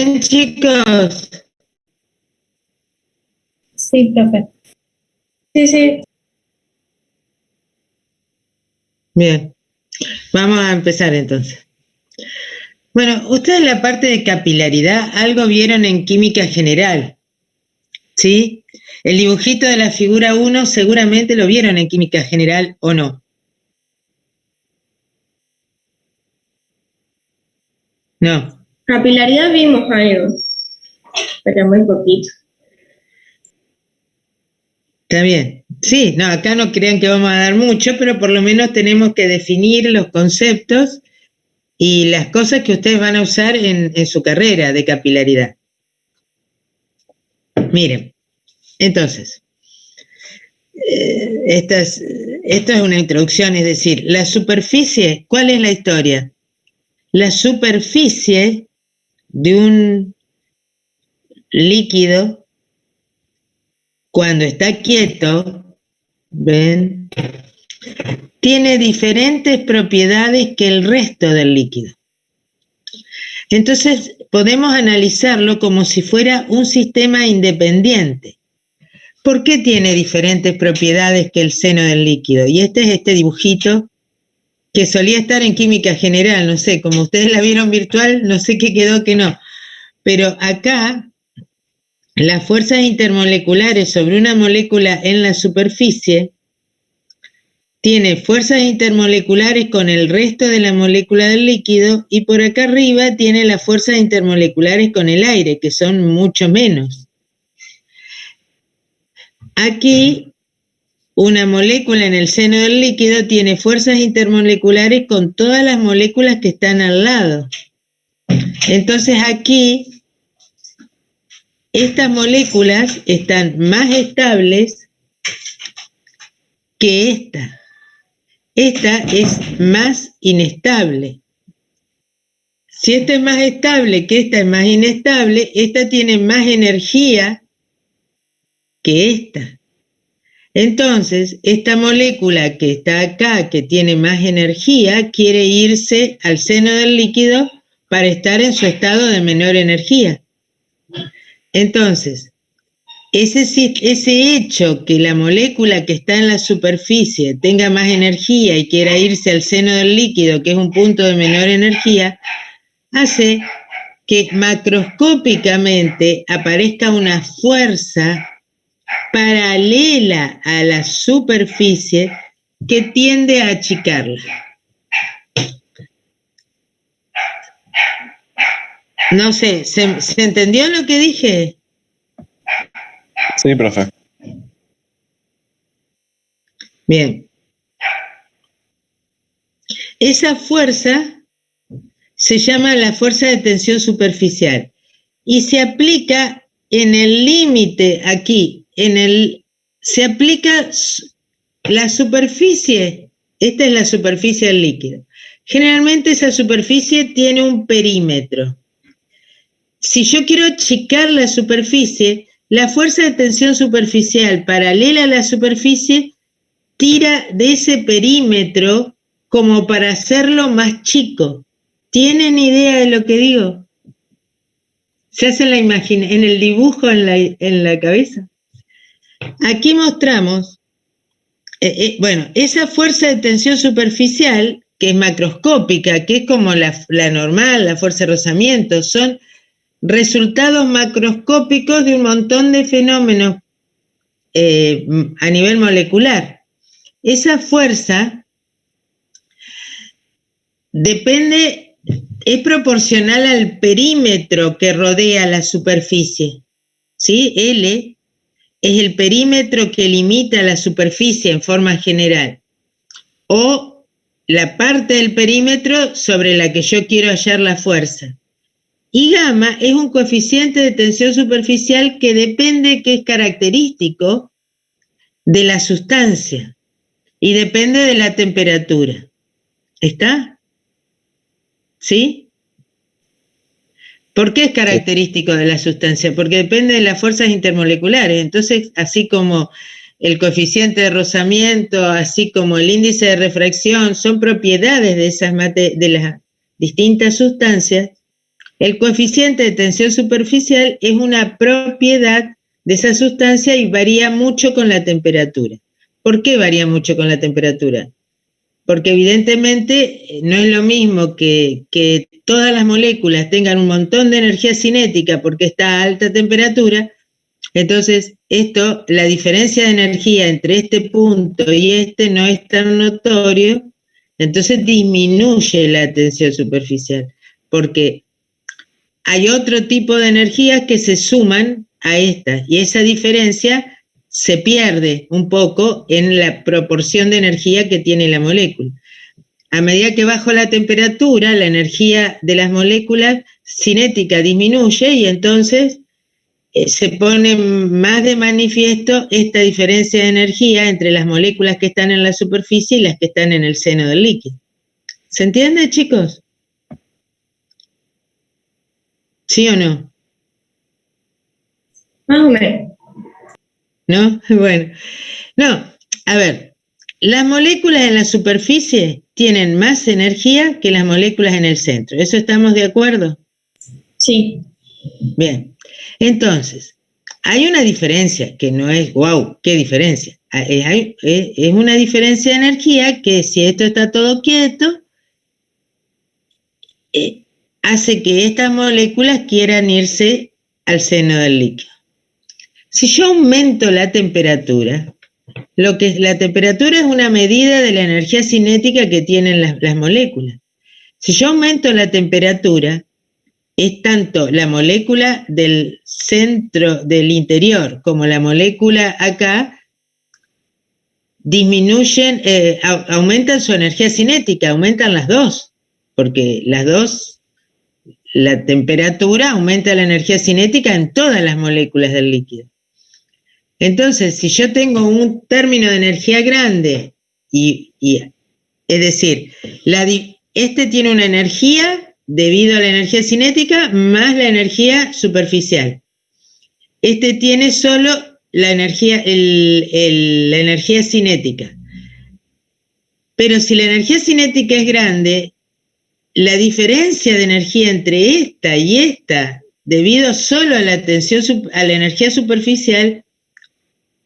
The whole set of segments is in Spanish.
bien, chicos? Sí, profe. Sí. Bien, vamos a empezar entonces. Bueno, ustedes la parte de capilaridad algo vieron en química general, ¿sí? El dibujito de la figura 1 seguramente lo vieron en química general o no. No. Capilaridad vimos algo, pero muy poquito. Está bien. Sí, no, acá no crean que vamos a dar mucho, pero por lo menos tenemos que definir los conceptos y las cosas que ustedes van a usar en su carrera de capilaridad. Miren, entonces, esto es una introducción, es decir, la superficie, ¿cuál es la historia? La superficie de un líquido, cuando está quieto, ¿ven? Tiene diferentes propiedades que el resto del líquido. Entonces, podemos analizarlo como si fuera un sistema independiente. ¿Por qué tiene diferentes propiedades que el seno del líquido? Y este es este dibujito que solía estar en química general, no sé, como ustedes la vieron virtual, no sé qué quedó, que no. Pero acá, las fuerzas intermoleculares sobre una molécula en la superficie tiene fuerzas intermoleculares con el resto de la molécula del líquido y por acá arriba tiene las fuerzas intermoleculares con el aire, que son mucho menos. Aquí, una molécula en el seno del líquido tiene fuerzas intermoleculares con todas las moléculas que están al lado. Entonces aquí, estas moléculas están más estables que esta. Esta es más inestable. Si esta es más estable que esta es más inestable, esta tiene más energía que esta. Entonces, esta molécula que está acá, que tiene más energía, quiere irse al seno del líquido para estar en su estado de menor energía. Entonces, ese hecho que la molécula que está en la superficie tenga más energía y quiera irse al seno del líquido, que es un punto de menor energía, hace que macroscópicamente aparezca una fuerza paralela a la superficie que tiende a achicarla. No sé, ¿se entendió lo que dije? Sí, profe. Bien. Esa fuerza se llama la fuerza de tensión superficial y se aplica en el límite aquí, se aplica la superficie, esta es la superficie del líquido. Generalmente esa superficie tiene un perímetro. Si yo quiero achicar la superficie, la fuerza de tensión superficial paralela a la superficie tira de ese perímetro como para hacerlo más chico. ¿Tienen idea de lo que digo? ¿Se hace en el dibujo en la cabeza? Aquí mostramos, bueno, esa fuerza de tensión superficial, que es macroscópica, que es como la normal, la fuerza de rozamiento, son resultados macroscópicos de un montón de fenómenos a nivel molecular. Esa fuerza es proporcional al perímetro que rodea la superficie, ¿sí? L es el perímetro que limita la superficie en forma general, o la parte del perímetro sobre la que yo quiero hallar la fuerza. Y gamma es un coeficiente de tensión superficial que depende, que es característico de la sustancia y depende de la temperatura. ¿Está? ¿Sí? ¿Por qué es característico de la sustancia? Porque depende de las fuerzas intermoleculares. Entonces, así como el coeficiente de rozamiento, así como el índice de refracción, son propiedades de las distintas sustancias, El coeficiente de tensión superficial es una propiedad de esa sustancia y varía mucho con la temperatura. ¿Por qué varía mucho con la temperatura? Porque evidentemente no es lo mismo que todas las moléculas tengan un montón de energía cinética porque está a alta temperatura. Entonces, la diferencia de energía entre este punto y este no es tan notorio, entonces disminuye la tensión superficial, porque hay otro tipo de energías que se suman a esta, y esa diferencia se pierde un poco en la proporción de energía que tiene la molécula. A medida que bajo la temperatura, la energía de las moléculas cinética disminuye y entonces se pone más de manifiesto esta diferencia de energía entre las moléculas que están en la superficie y las que están en el seno del líquido. ¿Se entiende, chicos? ¿Sí o no? Más o menos. ¿No? Bueno, no, a ver, las moléculas en la superficie tienen más energía que las moléculas en el centro. ¿Eso estamos de acuerdo? Sí. Bien, entonces, hay una diferencia que no es, wow, ¿qué diferencia? Es una diferencia de energía que si esto está todo quieto, hace que estas moléculas quieran irse al seno del líquido. Si yo aumento la temperatura, la temperatura es una medida de la energía cinética que tienen las moléculas. Si yo aumento la temperatura, es tanto la molécula del centro del interior como la molécula acá disminuyen, aumentan su energía cinética, aumentan las dos, porque las dos, la temperatura aumenta la energía cinética en todas las moléculas del líquido. Entonces, si yo tengo un término de energía grande, es decir, este tiene una energía debido a la energía cinética más la energía superficial. Este tiene solo la energía, la energía cinética. Pero si la energía cinética es grande, la diferencia de energía entre esta y esta, debido solo a la energía superficial,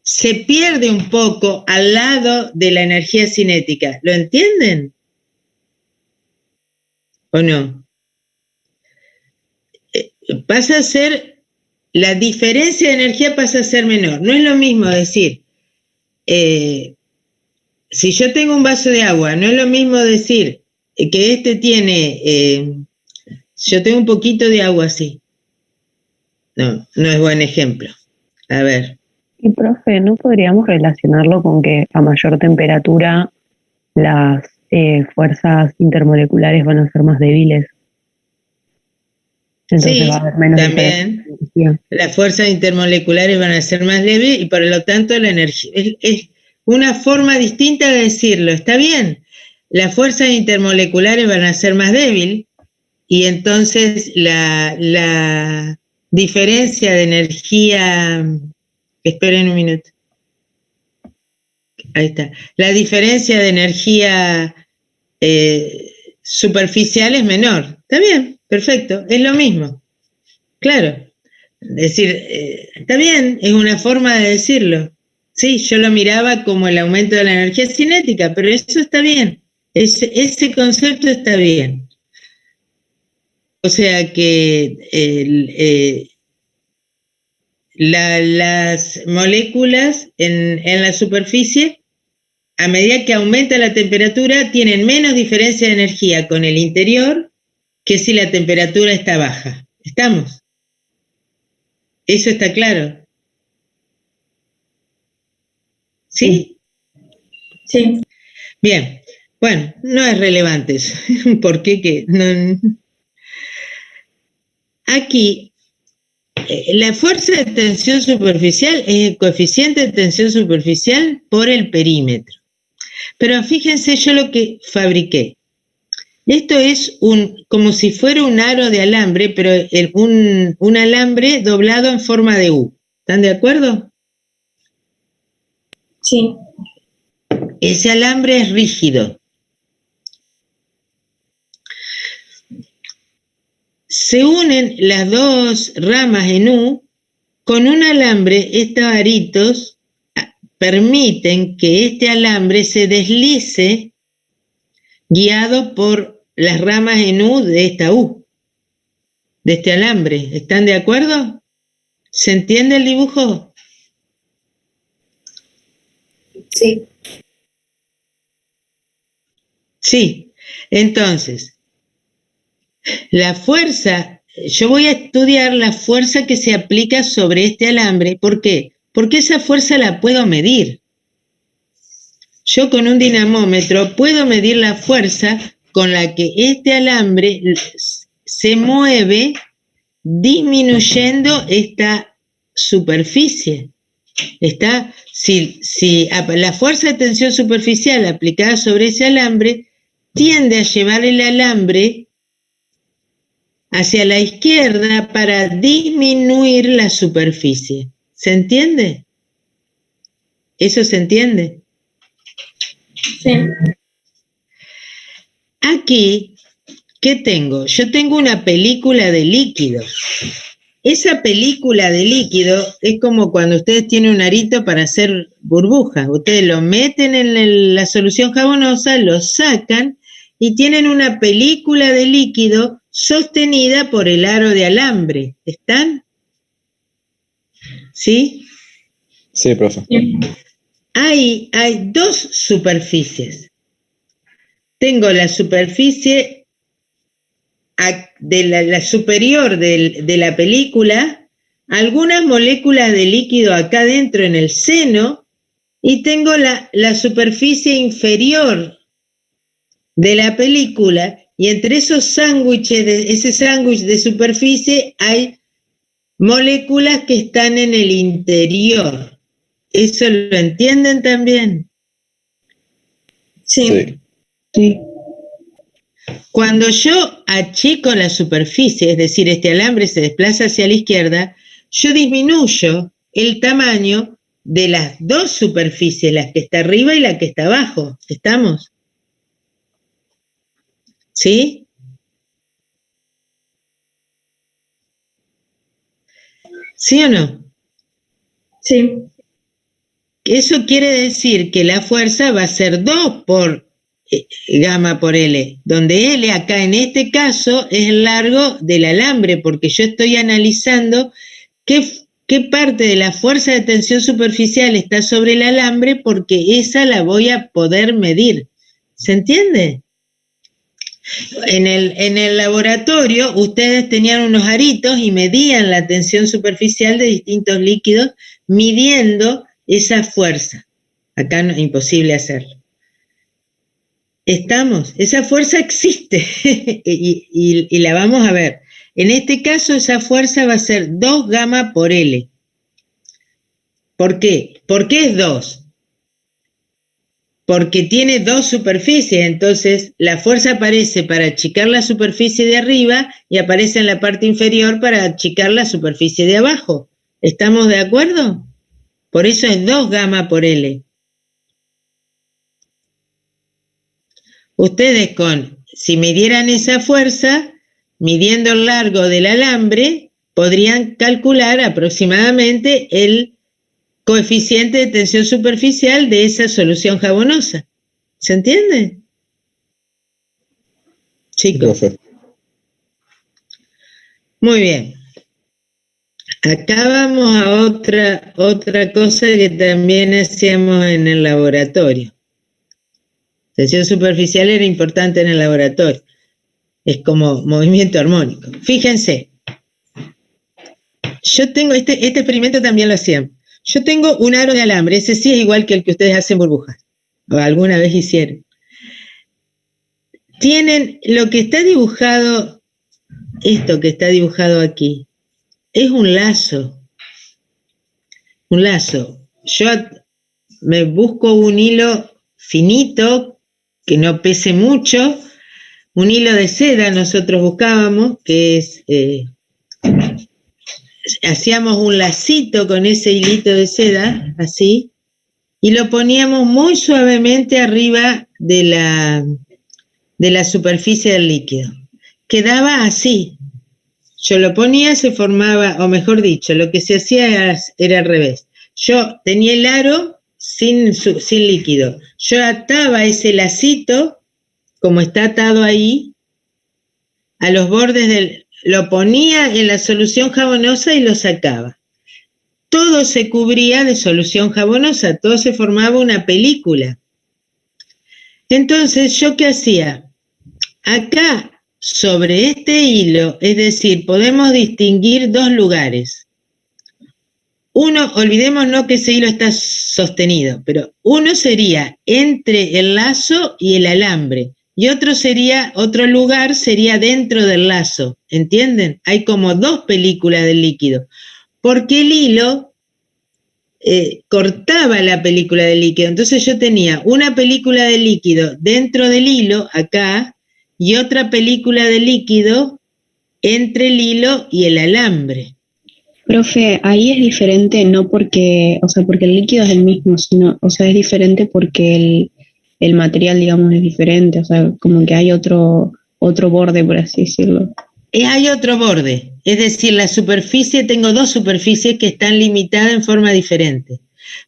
se pierde un poco al lado de la energía cinética. ¿Lo entienden? ¿O no? Pasa a ser, la diferencia de energía pasa a ser menor. No es lo mismo decir, si yo tengo un vaso de agua, no es lo mismo decir que este tiene, yo tengo un poquito de agua así. No, no es buen ejemplo. A ver. Y profe, ¿no podríamos relacionarlo con que a mayor temperatura las fuerzas intermoleculares van a ser más débiles? Entonces Sí, va a haber menos también las fuerzas intermoleculares van a ser más leves y por lo tanto la energía es una forma distinta de decirlo. ¿Está bien? Las fuerzas intermoleculares van a ser más débiles y entonces la diferencia de energía, esperen un minuto. Ahí está. La diferencia de energía superficial es menor. Está bien, perfecto, es lo mismo. Claro. Es decir, está bien, es una forma de decirlo. Sí, yo lo miraba como el aumento de la energía cinética, pero eso está bien. Ese concepto está bien. O sea que las moléculas en la superficie, a medida que aumenta la temperatura, tienen menos diferencia de energía con el interior que si la temperatura está baja. ¿Estamos? ¿Eso está claro? ¿Sí? Sí. Bien. Bueno, no es relevante eso. ¿Por qué? Que no. Aquí, la fuerza de tensión superficial es el coeficiente de tensión superficial por el perímetro. Pero fíjense yo lo que fabriqué. Esto es como si fuera un aro de alambre, pero un alambre doblado en forma de U. ¿Están de acuerdo? Sí. Ese alambre es rígido. se unen las dos ramas en U, con un alambre, estos aritos permiten que este alambre se deslice guiado por las ramas en U de esta U, de este alambre. ¿Están de acuerdo? ¿Se entiende el dibujo? Sí. Sí. Entonces, la fuerza, yo voy a estudiar la fuerza que se aplica sobre este alambre. ¿Por qué? Porque esa fuerza la puedo medir. Yo con un dinamómetro puedo medir la fuerza con la que este alambre se mueve disminuyendo esta superficie. Si la fuerza de tensión superficial aplicada sobre ese alambre tiende a llevar el alambre hacia la izquierda para disminuir la superficie. ¿Se entiende? ¿Eso se entiende? Sí. Aquí, ¿qué tengo? Yo tengo una película de líquidos. Esa película de líquido es como cuando ustedes tienen un arito para hacer burbujas. Ustedes lo meten en la solución jabonosa, lo sacan y tienen una película de líquido sostenida por el aro de alambre. ¿Están? ¿Sí? Sí, profe. Sí. Hay dos superficies. Tengo la superficie de la superior de la película, algunas moléculas de líquido acá dentro en el seno, y tengo la superficie inferior de la película, y entre esos sándwiches, ese sándwich de superficie, hay moléculas que están en el interior. ¿Eso lo entienden también? Sí. Sí. Sí. Cuando yo achico la superficie, es decir, este alambre se desplaza hacia la izquierda, yo disminuyo el tamaño de las dos superficies, la que está arriba y la que está abajo. ¿Estamos? ¿Sí? ¿Sí o no? Sí. Eso quiere decir que la fuerza va a ser 2 por gamma por L, donde L acá en este caso es el largo del alambre, porque yo estoy analizando qué parte de la fuerza de tensión superficial está sobre el alambre, porque esa la voy a poder medir. ¿Se entiende? En el laboratorio ustedes tenían unos aritos y medían la tensión superficial de distintos líquidos, midiendo esa fuerza. Acá no, es imposible hacerlo. ¿Estamos? Esa fuerza existe y la vamos a ver. En este caso esa fuerza va a ser 2 gamma por L. ¿Por qué? ¿Por qué es 2? Porque tiene dos superficies, entonces la fuerza aparece para achicar la superficie de arriba y aparece en la parte inferior para achicar la superficie de abajo. ¿Estamos de acuerdo? Por eso es 2 gamma por L. Ustedes si midieran esa fuerza, midiendo el largo del alambre, podrían calcular aproximadamente el coeficiente de tensión superficial de esa solución jabonosa. ¿Se entiende? Chicos. Profe. Muy bien. Acá vamos a otra cosa que también hacíamos en el laboratorio. Tensión superficial era importante en el laboratorio. Es como movimiento armónico. Fíjense, yo tengo este experimento también lo hacíamos. Yo tengo un aro de alambre, ese sí es igual que el que ustedes hacen burbujas, o alguna vez hicieron. Tienen lo que está dibujado, esto que está dibujado aquí, es un lazo. Un lazo. Yo me busco un hilo finito, que no pese mucho, un hilo de seda nosotros buscábamos, que es... hacíamos un lacito con ese hilito de seda, así, y lo poníamos muy suavemente arriba de la superficie del líquido. Quedaba así, yo lo ponía, se formaba, o mejor dicho, lo que se hacía era al revés. Yo tenía el aro sin líquido. Yo ataba ese lacito, como está atado ahí, a los bordes lo ponía en la solución jabonosa y lo sacaba. Todo se cubría de solución jabonosa, todo se formaba una película. Entonces, ¿yo qué hacía? Acá, sobre este hilo, es decir, podemos distinguir dos lugares. Uno, olvidémonos que ese hilo está sostenido, pero uno sería entre el lazo y el alambre, y otro lugar sería dentro del lazo, ¿entienden? Hay como dos películas del líquido, porque el hilo cortaba la película del líquido, entonces yo tenía una película de líquido dentro del hilo, acá, y otra película de líquido entre el hilo y el alambre. Profe, ahí es diferente, no porque, o sea, porque el líquido es el mismo, sino, o sea, es diferente porque el material, digamos, es diferente, o sea, como que hay otro borde, por así decirlo. Hay otro borde, es decir, la superficie, tengo dos superficies que están limitadas en forma diferente,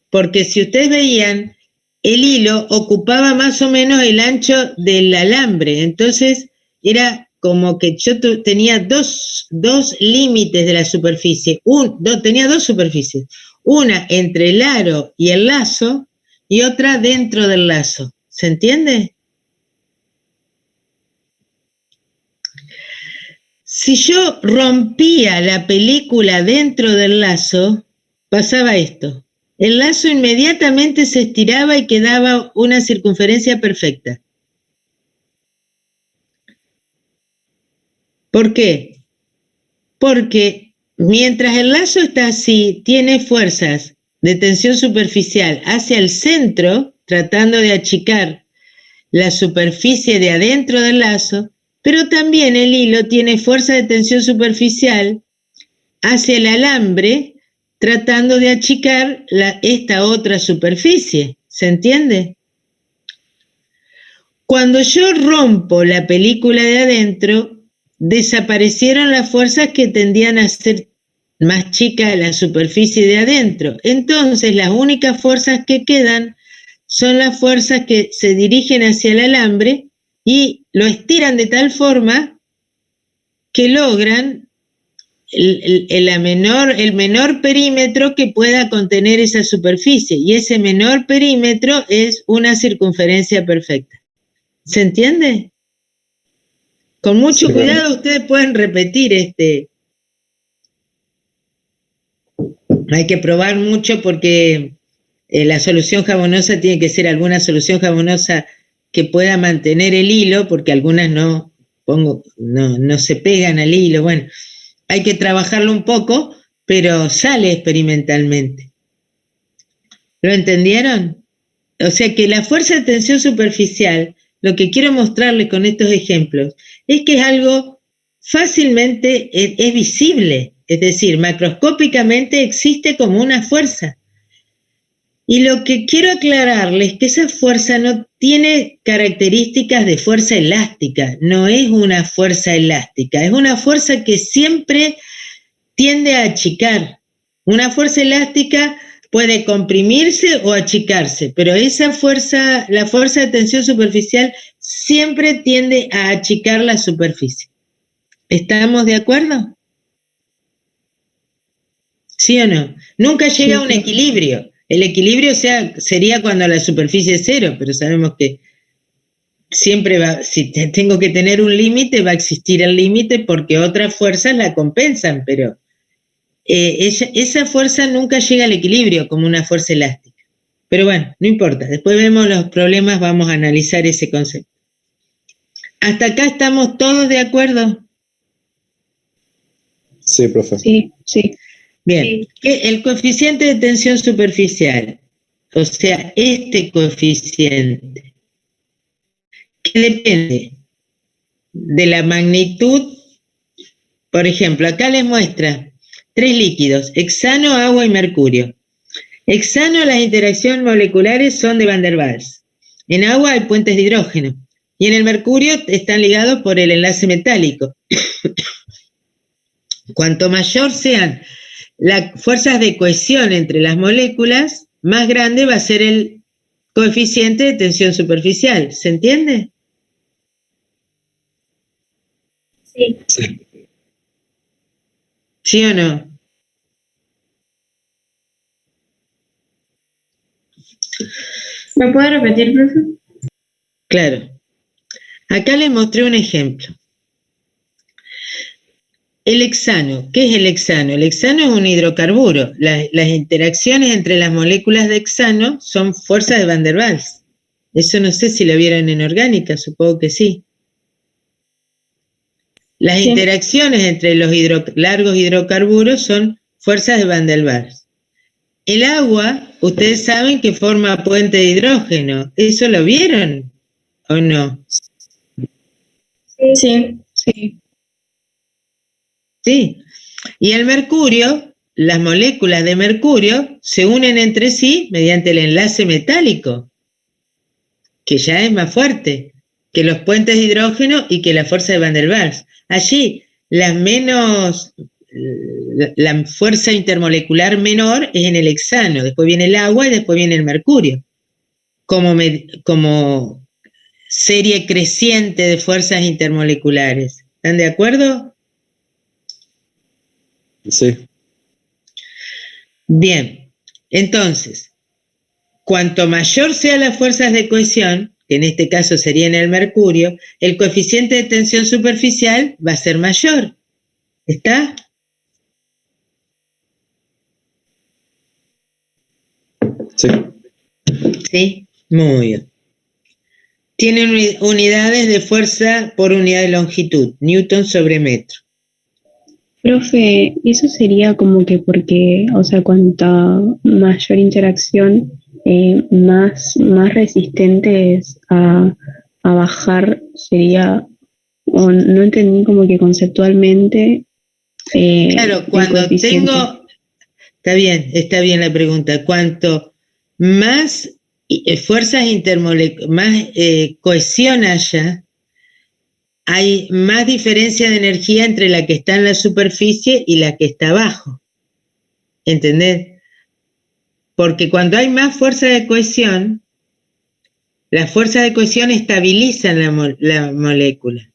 porque si ustedes veían, el hilo ocupaba más o menos el ancho del alambre, entonces era como que yo tenía dos límites de la superficie, tenía dos superficies, una entre el aro y el lazo y otra dentro del lazo, ¿se entiende? Si yo rompía la película dentro del lazo, pasaba esto. El lazo inmediatamente se estiraba y quedaba una circunferencia perfecta. ¿Por qué? Porque mientras el lazo está así, tiene fuerzas de tensión superficial hacia el centro, tratando de achicar la superficie de adentro del lazo, pero también el hilo tiene fuerza de tensión superficial hacia el alambre, tratando de achicar esta otra superficie. ¿Se entiende? Cuando yo rompo la película de adentro, desaparecieron las fuerzas que tendían a hacer más chica la superficie de adentro. Entonces, las únicas fuerzas que quedan son las fuerzas que se dirigen hacia el alambre y lo estiran de tal forma que logran el menor perímetro que pueda contener esa superficie, y ese menor perímetro es una circunferencia perfecta. ¿Se entiende? Con mucho cuidado ustedes pueden repetir hay que probar mucho porque la solución jabonosa tiene que ser alguna solución jabonosa que pueda mantener el hilo, porque algunas no se pegan al hilo. Bueno, hay que trabajarlo un poco, pero sale experimentalmente. ¿Lo entendieron? O sea que la fuerza de tensión superficial, lo que quiero mostrarles con estos ejemplos, es que es algo fácilmente, es visible, es decir, macroscópicamente existe como una fuerza. Y lo que quiero aclararles es que esa fuerza no tiene características de fuerza elástica, no es una fuerza elástica, es una fuerza que siempre tiende a achicar. Una fuerza elástica puede comprimirse o achicarse, pero esa fuerza, la fuerza de tensión superficial, siempre tiende a achicar la superficie. ¿Estamos de acuerdo? ¿Sí o no? Nunca llega a un equilibrio. El equilibrio sería cuando la superficie es cero, pero sabemos que siempre si tengo que tener un límite, va a existir el límite porque otras fuerzas la compensan, pero esa fuerza nunca llega al equilibrio como una fuerza elástica. Pero bueno, no importa, después vemos los problemas, vamos a analizar ese concepto. ¿Hasta acá estamos todos de acuerdo? Sí, profe. Sí, sí. Bien, el coeficiente de tensión superficial, o sea, este coeficiente, que depende de la magnitud, por ejemplo, acá les muestra 3 líquidos, hexano, agua y mercurio. Hexano, las interacciones moleculares son de Van der Waals. En agua hay puentes de hidrógeno. Y en el mercurio están ligados por el enlace metálico. Cuanto mayor sean las fuerzas de cohesión entre las moléculas, más grande va a ser el coeficiente de tensión superficial. ¿Se entiende? Sí. Sí. ¿Sí o no? ¿Me puede repetir, profe? Claro. Acá les mostré un ejemplo. El hexano. ¿Qué es el hexano? El hexano es un hidrocarburo. Las interacciones entre las moléculas de hexano son fuerzas de Van der Waals. Eso no sé si lo vieron en orgánica, supongo que sí. Las Sí. interacciones entre los largos hidrocarburos son fuerzas de Van der Waals. El agua, ustedes saben que forma puente de hidrógeno. ¿Eso lo vieron o no? Sí. Sí. Sí. Y el mercurio, las moléculas de mercurio se unen entre sí mediante el enlace metálico, que ya es más fuerte que los puentes de hidrógeno y que la fuerza de Van der Waals. Allí, la fuerza intermolecular menor es en el hexano, después viene el agua y después viene el mercurio, como serie creciente de fuerzas intermoleculares. ¿Están de acuerdo? Sí. Bien, entonces, cuanto mayor sean las fuerzas de cohesión, que en este caso sería en el mercurio, el coeficiente de tensión superficial va a ser mayor. ¿Está? Sí. Sí, muy bien. Tienen unidades de fuerza por unidad de longitud, newton sobre metro. Profe, eso sería como que porque, o sea, cuanta mayor interacción, más resistentes a bajar sería, o no entendí como que conceptualmente Claro, el cuando coeficiente. está bien la pregunta, cuanto más fuerzas más cohesión haya, hay más diferencia de energía entre la que está en la superficie y la que está abajo. ¿Entendés? Porque cuando hay más fuerza de cohesión, las fuerzas de cohesión estabilizan la molécula.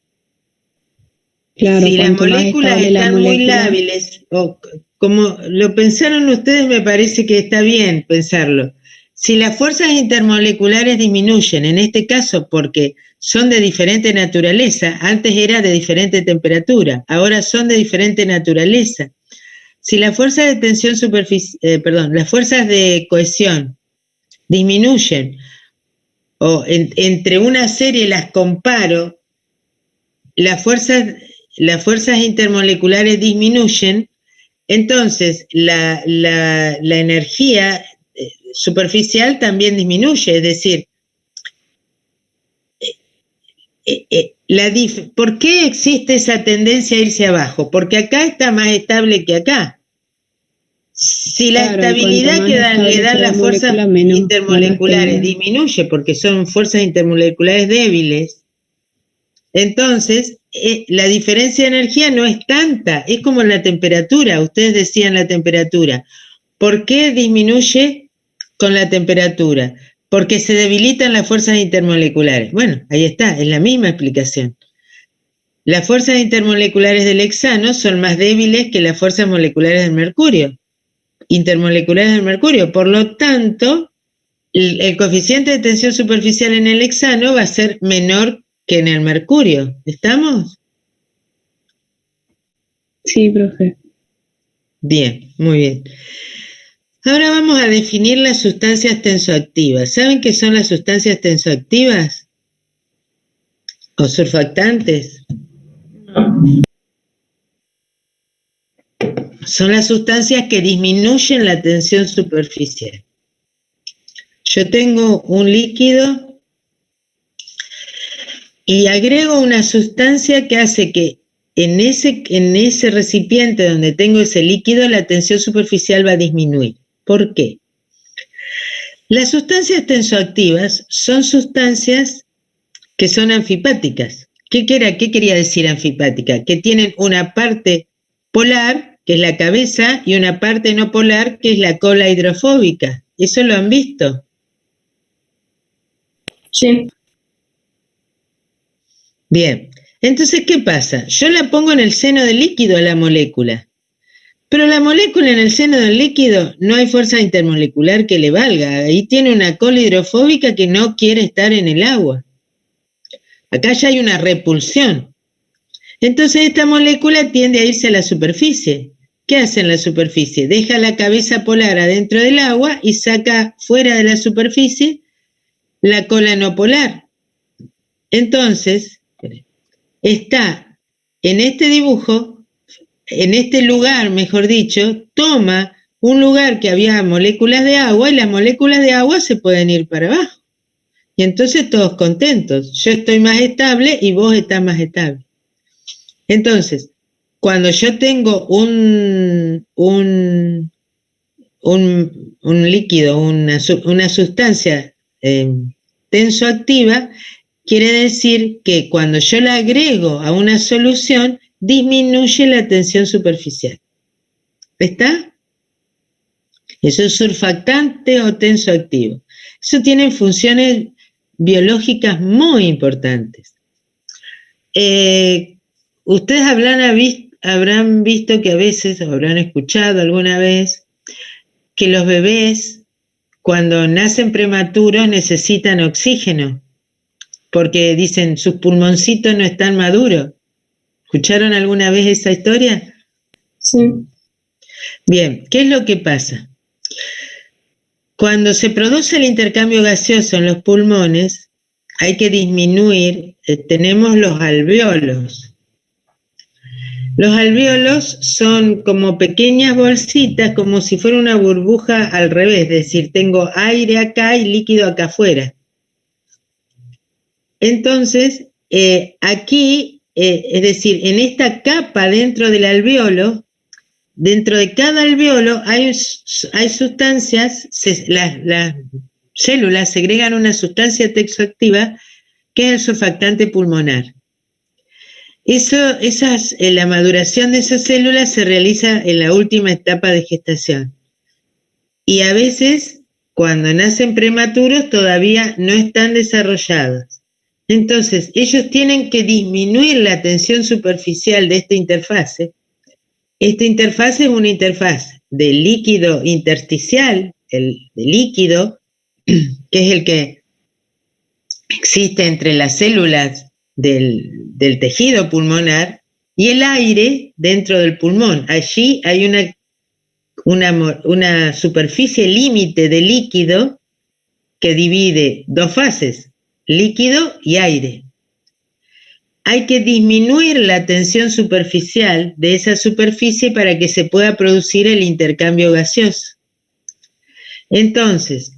Claro, Si las cuanto más moléculas estable la están muy molécula, lábiles, o como lo pensaron ustedes, me parece que está bien pensarlo. Si las fuerzas intermoleculares disminuyen, en este caso porque son de diferente naturaleza, antes era de diferente temperatura, ahora son de diferente naturaleza. Si las fuerzas de tensión las fuerzas de cohesión disminuyen, o entre una serie las comparo, las fuerzas intermoleculares disminuyen, entonces la energía superficial también disminuye, es decir, ¿por qué existe esa tendencia a irse abajo? Porque acá está más estable que acá. Si la claro, y cuanto estabilidad más que estable le dan sea la las fuerzas molécula, menos intermoleculares tenga. disminuye porque son fuerzas intermoleculares débiles, entonces la diferencia de energía no es tanta, es como la temperatura. Ustedes decían la temperatura. ¿Por qué disminuye con la temperatura? Porque se debilitan las fuerzas intermoleculares. Bueno, ahí está, es la misma explicación. Las fuerzas intermoleculares del hexano son más débiles que las fuerzas moleculares del mercurio, intermoleculares del mercurio. Por lo tanto, el coeficiente de tensión superficial en el hexano va a ser menor que en el mercurio. ¿Estamos? Sí, profe. Bien, muy bien. Ahora vamos a definir las sustancias tensoactivas. ¿Saben qué son las sustancias tensoactivas? ¿O surfactantes? Son las sustancias que disminuyen la tensión superficial. Yo tengo un líquido y agrego una sustancia que hace que en ese recipiente donde tengo ese líquido la tensión superficial va a disminuir. ¿Por qué? Las sustancias tensoactivas son sustancias que son anfipáticas. ¿Qué quería decir anfipática? Que tienen una parte polar, que es la cabeza, y una parte no polar, que es la cola hidrofóbica. ¿Eso lo han visto? Sí. Bien, entonces, ¿qué pasa? Yo la pongo en el seno del líquido a la molécula, pero la molécula en el seno del líquido no hay fuerza intermolecular que le valga. Ahí tiene una cola hidrofóbica que no quiere estar en el agua. Acá ya hay una repulsión. Entonces esta molécula tiende a irse a la superficie. ¿Qué hace en la superficie? Deja la cabeza polar adentro del agua y saca fuera de la superficie la cola no polar. Entonces, está en este dibujo, en este lugar, mejor dicho, toma un lugar que había moléculas de agua y las moléculas de agua se pueden ir para abajo. Y entonces todos contentos. Yo estoy más estable y vos estás más estable. Entonces, cuando yo tengo un líquido, una sustancia tensoactiva, quiere decir que cuando yo la agrego a una solución, disminuye la tensión superficial. ¿Está? Eso es surfactante o tensoactivo. Eso tiene funciones biológicas muy importantes. Ustedes habrán visto que a veces, o habrán escuchado alguna vez, que los bebés cuando nacen prematuros necesitan oxígeno, porque dicen sus pulmoncitos no están maduros. ¿Escucharon alguna vez esa historia? Sí. Bien, ¿qué es lo que pasa? Cuando se produce el intercambio gaseoso en los pulmones, hay que disminuir, tenemos los alvéolos. Los alvéolos son como pequeñas bolsitas, como si fuera una burbuja al revés, es decir, tengo aire acá y líquido acá afuera. Entonces, aquí, es decir, en esta capa dentro del alvéolo, dentro de cada alvéolo hay sustancias, las células segregan una sustancia tensoactiva que es el surfactante pulmonar. La maduración de esas células se realiza en la última etapa de gestación. Y a veces, cuando nacen prematuros, todavía no están desarrollados. Entonces, ellos tienen que disminuir la tensión superficial de esta interfase. Esta interfase es una interfaz de líquido intersticial, el líquido, que es el que existe entre las células del tejido pulmonar, y el aire dentro del pulmón. Allí hay una superficie límite de líquido que divide dos fases, líquido y aire. Hay que disminuir la tensión superficial de esa superficie para que se pueda producir el intercambio gaseoso. Entonces,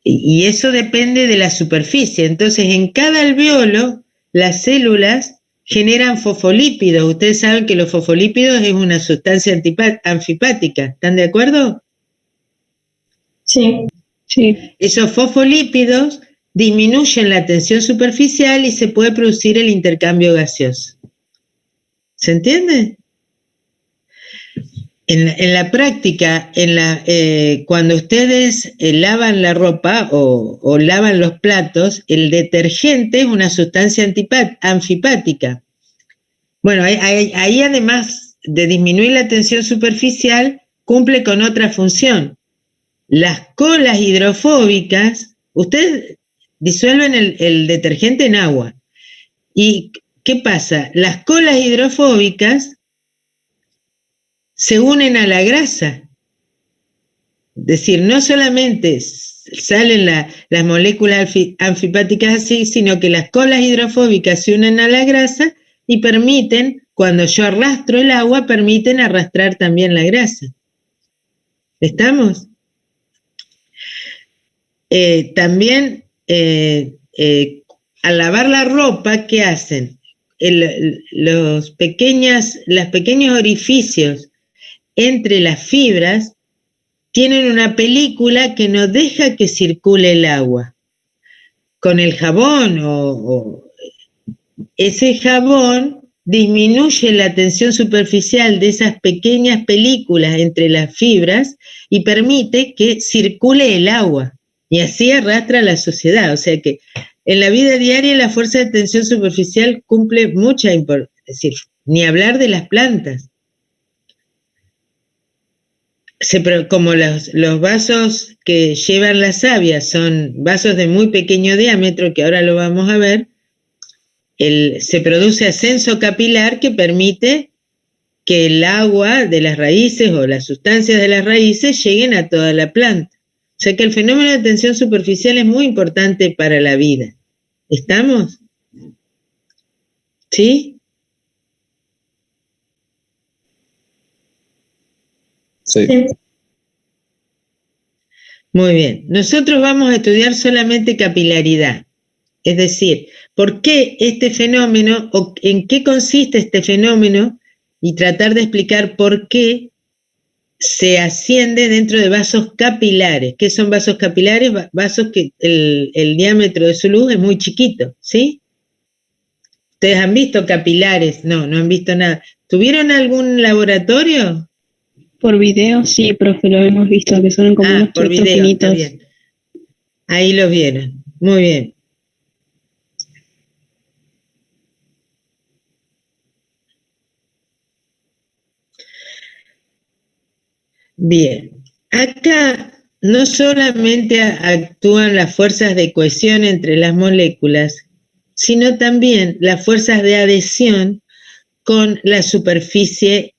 y eso depende de la superficie. Entonces, en cada alvéolo, las células generan fosfolípidos. Ustedes saben que los fosfolípidos es una sustancia anfipática. ¿Están de acuerdo? Sí. Sí. Esos fosfolípidos disminuyen la tensión superficial y se puede producir el intercambio gaseoso. ¿Se entiende? En la práctica, cuando ustedes lavan la ropa o lavan los platos, el detergente es una sustancia anfipática. Bueno, ahí además de disminuir la tensión superficial, cumple con otra función. Las colas hidrofóbicas, ustedes disuelven el detergente en agua. ¿Y qué pasa? Las colas hidrofóbicas se unen a la grasa. Es decir, no solamente salen las moléculas anfipáticas así, sino que las colas hidrofóbicas se unen a la grasa y permiten, cuando yo arrastro el agua, permiten arrastrar también la grasa. ¿Estamos? También al lavar la ropa, ¿qué hacen? Los pequeños orificios entre las fibras tienen una película que no deja que circule el agua. Con el jabón ese jabón disminuye la tensión superficial de esas pequeñas películas entre las fibras y permite que circule el agua, y así arrastra a la sociedad. O sea que en la vida diaria la fuerza de tensión superficial cumple mucha importancia, es decir, ni hablar de las plantas. Como los vasos que llevan la savia son vasos de muy pequeño diámetro, que ahora lo vamos a ver, se produce ascenso capilar que permite que el agua de las raíces o las sustancias de las raíces lleguen a toda la planta. O sea que el fenómeno de tensión superficial es muy importante para la vida. ¿Estamos? ¿Sí? Sí. Sí. Muy bien. Nosotros vamos a estudiar solamente capilaridad. Es decir, ¿por qué este fenómeno o en qué consiste este fenómeno? Y tratar de explicar por qué se asciende dentro de vasos capilares. ¿Qué son vasos capilares? Vasos que el diámetro de su luz es muy chiquito, ¿sí? ¿Ustedes han visto capilares? No, no han visto nada. ¿Tuvieron algún laboratorio? Por video, sí, profe, lo hemos visto, que son como unos Por tubitos video, está finitos. bien. Ahí los vieron. Muy bien. Bien, acá no solamente actúan las fuerzas de cohesión entre las moléculas, sino también las fuerzas de adhesión con la superficie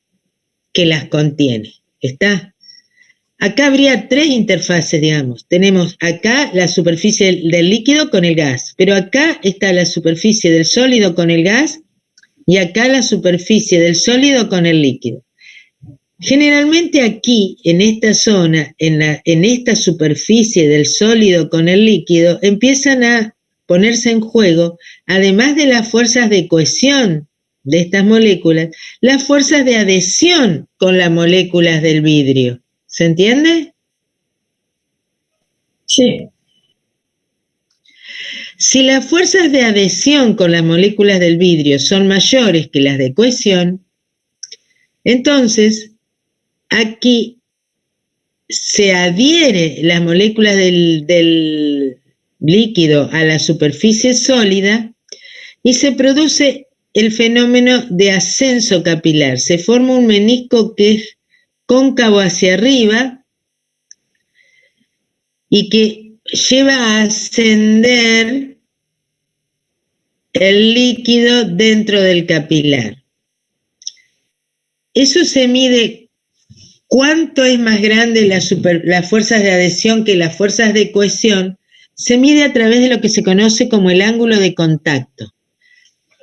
que las contiene. ¿Está? Acá habría tres interfaces, digamos. Tenemos acá la superficie del líquido con el gas, pero acá está la superficie del sólido con el gas y acá la superficie del sólido con el líquido. Generalmente aquí, en esta zona, en esta superficie del sólido con el líquido, empiezan a ponerse en juego, además de las fuerzas de cohesión de estas moléculas, las fuerzas de adhesión con las moléculas del vidrio. ¿Se entiende? Sí. Si las fuerzas de adhesión con las moléculas del vidrio son mayores que las de cohesión, entonces aquí se adhiere las moléculas del líquido a la superficie sólida y se produce el fenómeno de ascenso capilar. Se forma un menisco que es cóncavo hacia arriba y que lleva a ascender el líquido dentro del capilar. Eso se mide. ¿Cuánto es más grande las fuerzas de adhesión que las fuerzas de cohesión? Se mide a través de lo que se conoce como el ángulo de contacto.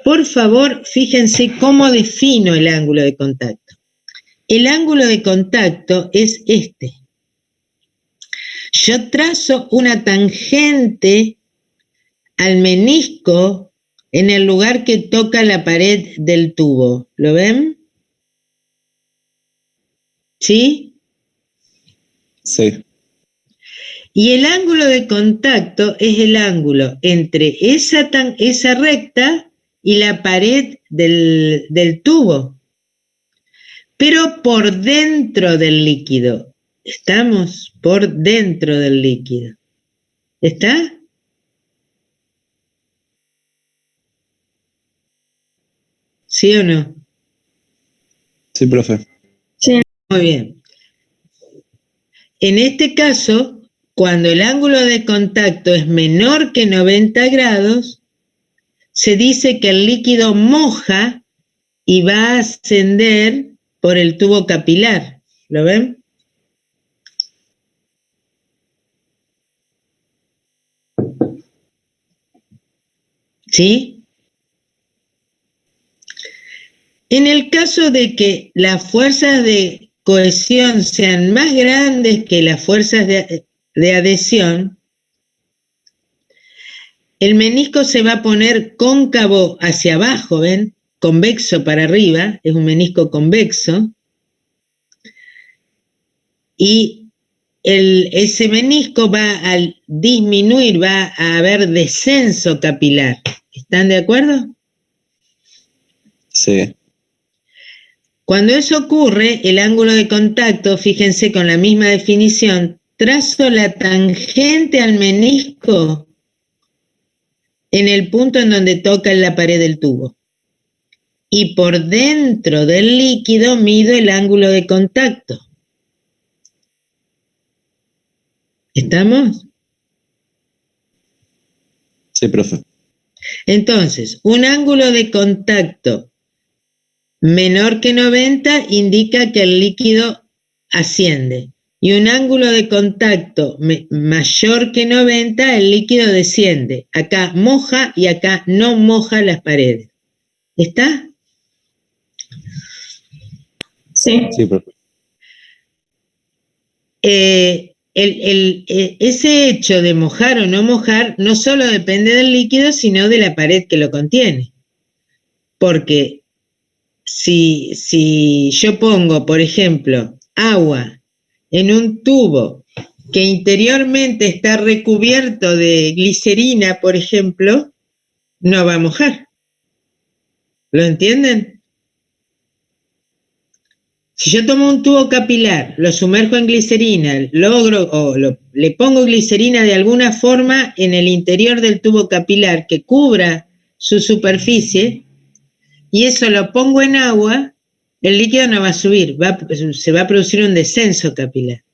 Por favor, fíjense cómo defino el ángulo de contacto. El ángulo de contacto es este. Yo trazo una tangente al menisco en el lugar que toca la pared del tubo. ¿Lo ven? ¿Sí? Sí. Y el ángulo de contacto es el ángulo entre esa recta y la pared del tubo, pero por dentro del líquido. Estamos por dentro del líquido. ¿Está? ¿Sí o no? Sí, profe. Sí. Muy bien. En este caso, cuando el ángulo de contacto es menor que 90 grados, se dice que el líquido moja y va a ascender por el tubo capilar. ¿Lo ven? ¿Sí? En el caso de que las fuerzas de cohesión sean más grandes que las fuerzas de adhesión, el menisco se va a poner cóncavo hacia abajo, ¿ven? Convexo para arriba, es un menisco convexo, y ese menisco va a disminuir, va a haber descenso capilar. ¿Están de acuerdo? Sí. Cuando eso ocurre, el ángulo de contacto, fíjense con la misma definición, trazo la tangente al menisco en el punto en donde toca en la pared del tubo. Y por dentro del líquido mido el ángulo de contacto. ¿Estamos? Sí, profe. Entonces, un ángulo de contacto menor que 90 indica que el líquido asciende. Y un ángulo de contacto mayor que 90, el líquido desciende. Acá moja y acá no moja las paredes. ¿Está? Sí. Sí, profe. Ese hecho de mojar o no mojar no solo depende del líquido, sino de la pared que lo contiene. Porque si yo pongo, por ejemplo, agua en un tubo que interiormente está recubierto de glicerina, por ejemplo, no va a mojar. ¿Lo entienden? Si yo tomo un tubo capilar, lo sumerjo en glicerina, le pongo glicerina de alguna forma en el interior del tubo capilar que cubra su superficie, y eso lo pongo en agua, el líquido no va a subir, se va a producir un descenso capilar.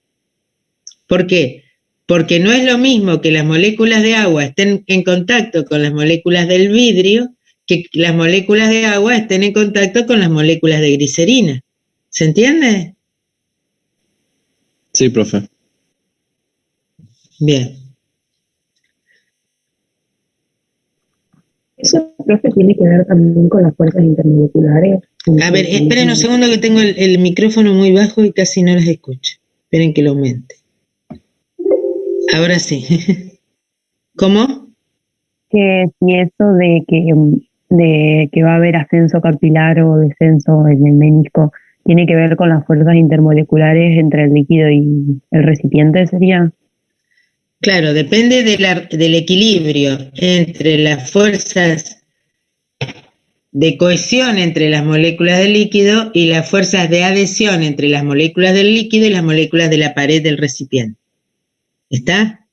¿Por qué? Porque no es lo mismo que las moléculas de agua estén en contacto con las moléculas del vidrio que las moléculas de agua estén en contacto con las moléculas de glicerina. ¿Se entiende? Sí, profe. Bien. Eso, profe, tiene que ver también con las fuerzas intermoleculares. A ver, esperen un segundo que tengo el micrófono muy bajo y casi no las escucho. Esperen que lo aumente. Ahora sí. ¿Cómo? Que si eso de que va a haber ascenso capilar o descenso en el menisco tiene que ver con las fuerzas intermoleculares entre el líquido y el recipiente, ¿sería? Claro, depende del equilibrio entre las fuerzas de cohesión entre las moléculas del líquido y las fuerzas de adhesión entre las moléculas del líquido y las moléculas de la pared del recipiente. ¿Está?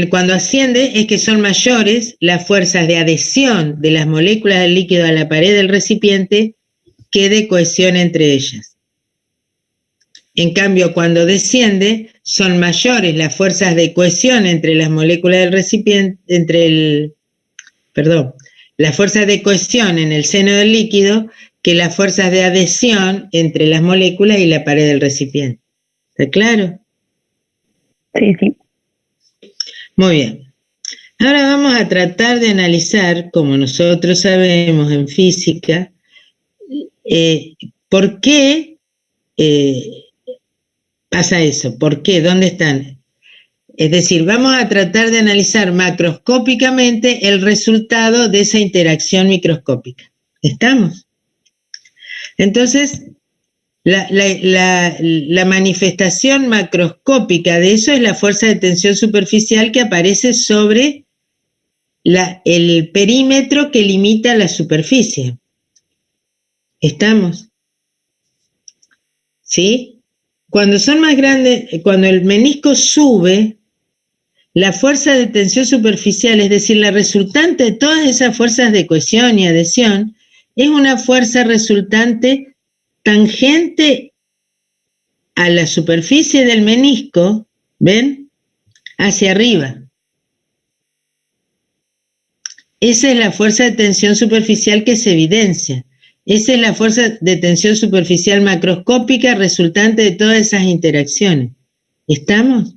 Cuando asciende es que son mayores las fuerzas de adhesión de las moléculas del líquido a la pared del recipiente que de cohesión entre ellas. En cambio, cuando desciende, son mayores las fuerzas de cohesión entre las moléculas del recipiente, las fuerzas de cohesión en el seno del líquido que las fuerzas de adhesión entre las moléculas y la pared del recipiente. ¿Está claro? Sí, sí. Muy bien. Ahora vamos a tratar de analizar, como nosotros sabemos en física, ¿por qué pasa eso? ¿Por qué? ¿Dónde están? Es decir, vamos a tratar de analizar macroscópicamente el resultado de esa interacción microscópica. ¿Estamos? Entonces, la manifestación macroscópica de eso es la fuerza de tensión superficial que aparece sobre el perímetro que limita la superficie. ¿Estamos? ¿Sí? Cuando son más grandes, cuando el menisco sube, la fuerza de tensión superficial, es decir, la resultante de todas esas fuerzas de cohesión y adhesión, es una fuerza resultante tangente a la superficie del menisco, ¿ven? Hacia arriba. Esa es la fuerza de tensión superficial que se evidencia. Esa es la fuerza de tensión superficial macroscópica resultante de todas esas interacciones. ¿Estamos?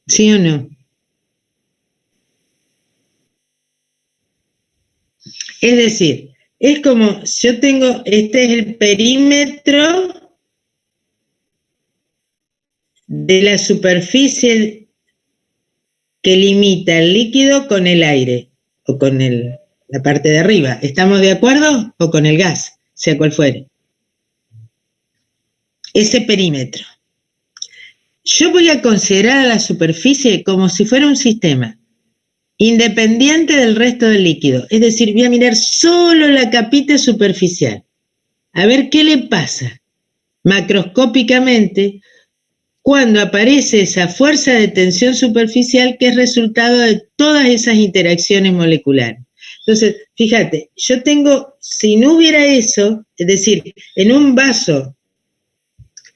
¿Sí o no? Es decir, es como, yo tengo, este es el perímetro de la superficie que limita el líquido con el aire, o con la parte de arriba. ¿Estamos de acuerdo? O con el gas, sea cual fuere. Ese perímetro. Yo voy a considerar a la superficie como si fuera un sistema. independiente del resto del líquido. Es decir, voy a mirar solo la capita superficial, a ver qué le pasa macroscópicamente cuando aparece esa fuerza de tensión superficial que es resultado de todas esas interacciones moleculares. Entonces, fíjate, yo tengo, si no hubiera eso, es decir, en un vaso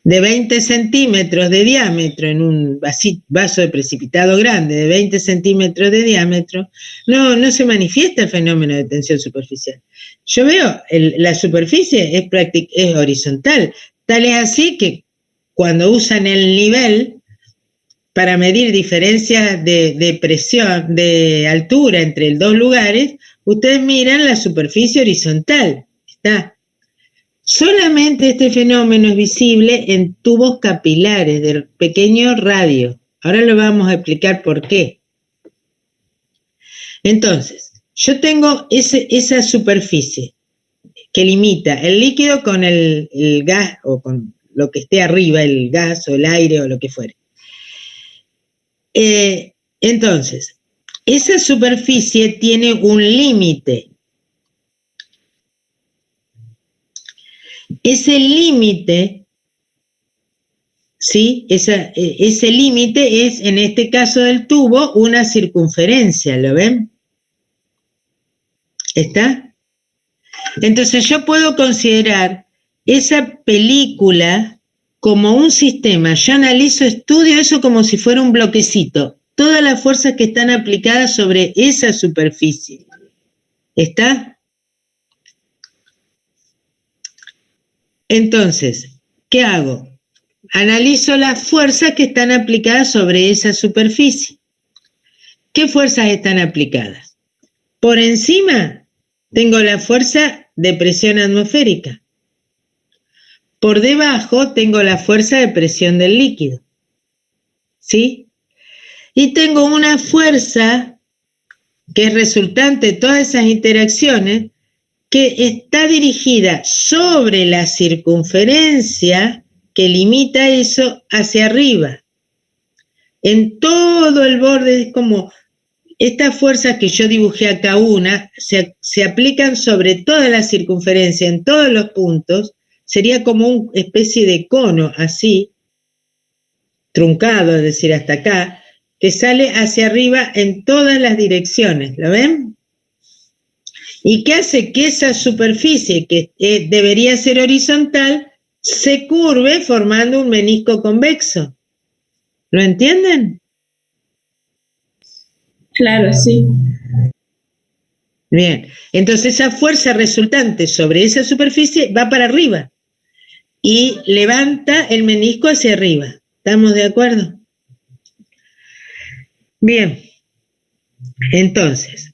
de 20 centímetros de diámetro, en un vaso de precipitado grande de 20 centímetros de diámetro, no se manifiesta el fenómeno de tensión superficial. Yo veo, la superficie es horizontal, tal es así que cuando usan el nivel para medir diferencias de presión, de altura entre dos lugares, ustedes miran la superficie horizontal, ¿está? Solamente este fenómeno es visible en tubos capilares de pequeño radio. Ahora lo vamos a explicar por qué. Entonces, yo tengo esa superficie que limita el líquido con el gas o con lo que esté arriba, el gas o el aire o lo que fuere. Entonces, esa superficie tiene un límite. Ese límite, ¿sí? Ese límite es, en este caso del tubo, una circunferencia, ¿lo ven? ¿Está? Entonces yo puedo considerar esa película como un sistema. Yo estudio eso como si fuera un bloquecito. Todas las fuerzas que están aplicadas sobre esa superficie. ¿Está? Entonces, ¿qué hago? Analizo las fuerzas que están aplicadas sobre esa superficie. ¿Qué fuerzas están aplicadas? Por encima tengo la fuerza de presión atmosférica. Por debajo tengo la fuerza de presión del líquido. ¿Sí? Y tengo una fuerza que es resultante de todas esas interacciones que está dirigida sobre la circunferencia que limita eso hacia arriba. En todo el borde, es como estas fuerzas que yo dibujé acá se aplican sobre toda la circunferencia, en todos los puntos, sería como una especie de cono así, truncado, es decir, hasta acá, que sale hacia arriba en todas las direcciones, ¿lo ven? ¿Y qué hace? Que esa superficie que debería ser horizontal se curve formando un menisco convexo. ¿Lo entienden? Claro, sí. Bien, entonces esa fuerza resultante sobre esa superficie va para arriba y levanta el menisco hacia arriba. ¿Estamos de acuerdo? Bien, entonces,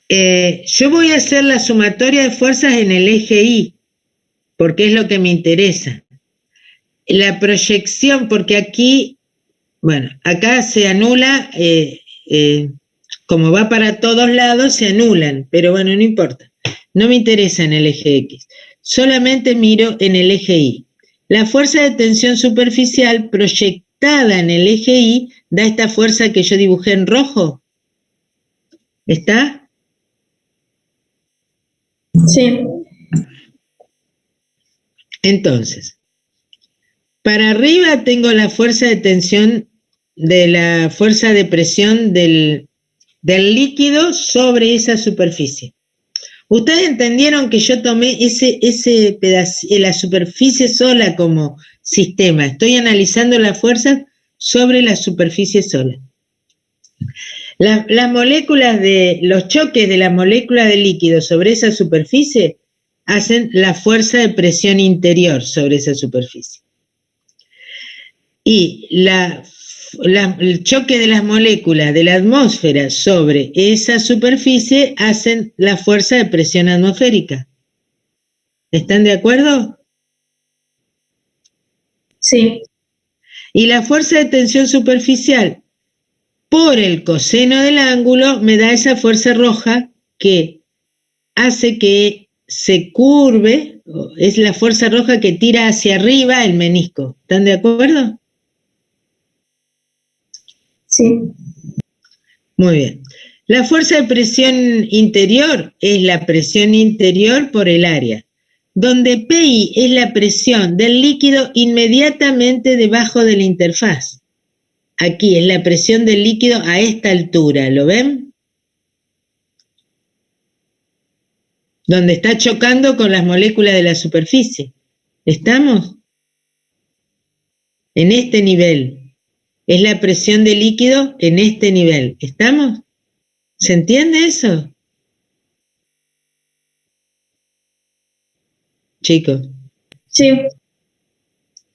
yo voy a hacer la sumatoria de fuerzas en el eje Y, porque es lo que me interesa. La proyección, porque aquí, bueno, acá se anula, como va para todos lados, se anulan, pero bueno, no importa. No me interesa en el eje X, solamente miro en el eje Y. La fuerza de tensión superficial proyectada en el eje Y da esta fuerza que yo dibujé en rojo. ¿Está? Sí. Entonces, para arriba tengo la fuerza de tensión de la fuerza de presión del líquido sobre esa superficie. Ustedes entendieron que yo tomé ese pedacito, la superficie sola como sistema. Estoy analizando las fuerzas sobre la superficie sola. Las moléculas los choques de las moléculas de líquido sobre esa superficie hacen la fuerza de presión interior sobre esa superficie. Y el choque de las moléculas de la atmósfera sobre esa superficie hacen la fuerza de presión atmosférica. ¿Están de acuerdo? Sí. Y la fuerza de tensión superficial por el coseno del ángulo me da esa fuerza roja que hace que se curve, es la fuerza roja que tira hacia arriba el menisco. ¿Están de acuerdo? Sí. Muy bien. La fuerza de presión interior es la presión interior por el área, donde PI es la presión del líquido inmediatamente debajo de la interfaz. Aquí es la presión del líquido a esta altura, ¿lo ven? Donde está chocando con las moléculas de la superficie. ¿Estamos? En este nivel. Es la presión del líquido en este nivel. ¿Estamos? ¿Se entiende eso? Chicos. Sí.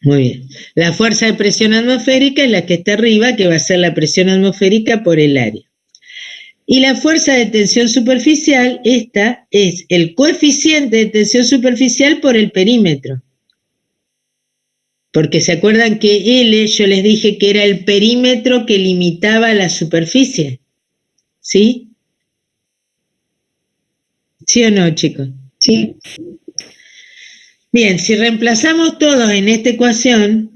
Muy bien. La fuerza de presión atmosférica es la que está arriba, que va a ser la presión atmosférica por el área. Y la fuerza de tensión superficial, esta es el coeficiente de tensión superficial por el perímetro. Porque se acuerdan que L, yo les dije que era el perímetro que limitaba la superficie. ¿Sí? ¿Sí o no, chicos? Sí. Bien, si reemplazamos todos en esta ecuación,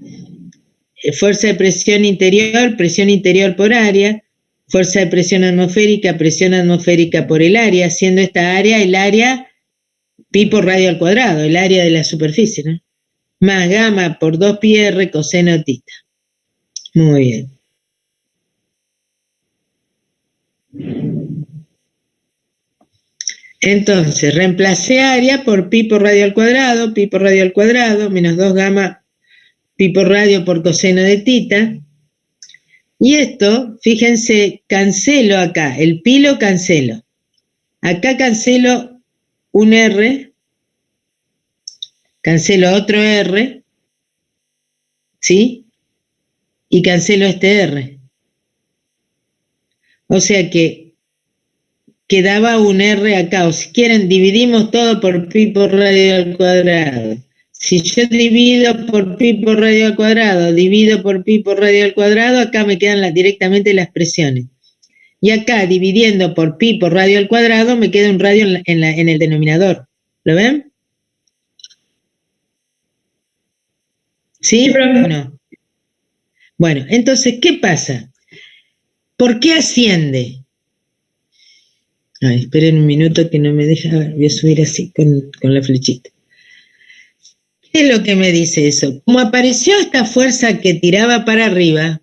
fuerza de presión interior por área, fuerza de presión atmosférica por el área, siendo esta área el área pi por radio al cuadrado, el área de la superficie, ¿no? Más gamma por 2πr coseno tita. Muy bien. Entonces, reemplacé área por pi por radio al cuadrado, menos 2 gamma pi por radio por coseno de tita. Y esto, fíjense, cancelo acá, el pi lo cancelo. Acá cancelo un R, cancelo otro R, ¿sí? Y cancelo este R. O sea que quedaba un R acá, o si quieren dividimos todo por pi por radio al cuadrado. Si yo divido por pi por radio al cuadrado, divido por pi por radio al cuadrado, acá me quedan directamente las presiones. Y acá, dividiendo por pi por radio al cuadrado, me queda un radio en el denominador. ¿Lo ven? ¿Sí o no? Bueno, entonces, ¿qué pasa? ¿Por qué asciende? Ay, esperen un minuto que no me deja, voy a subir así con la flechita. ¿Qué es lo que me dice eso? Como apareció esta fuerza que tiraba para arriba,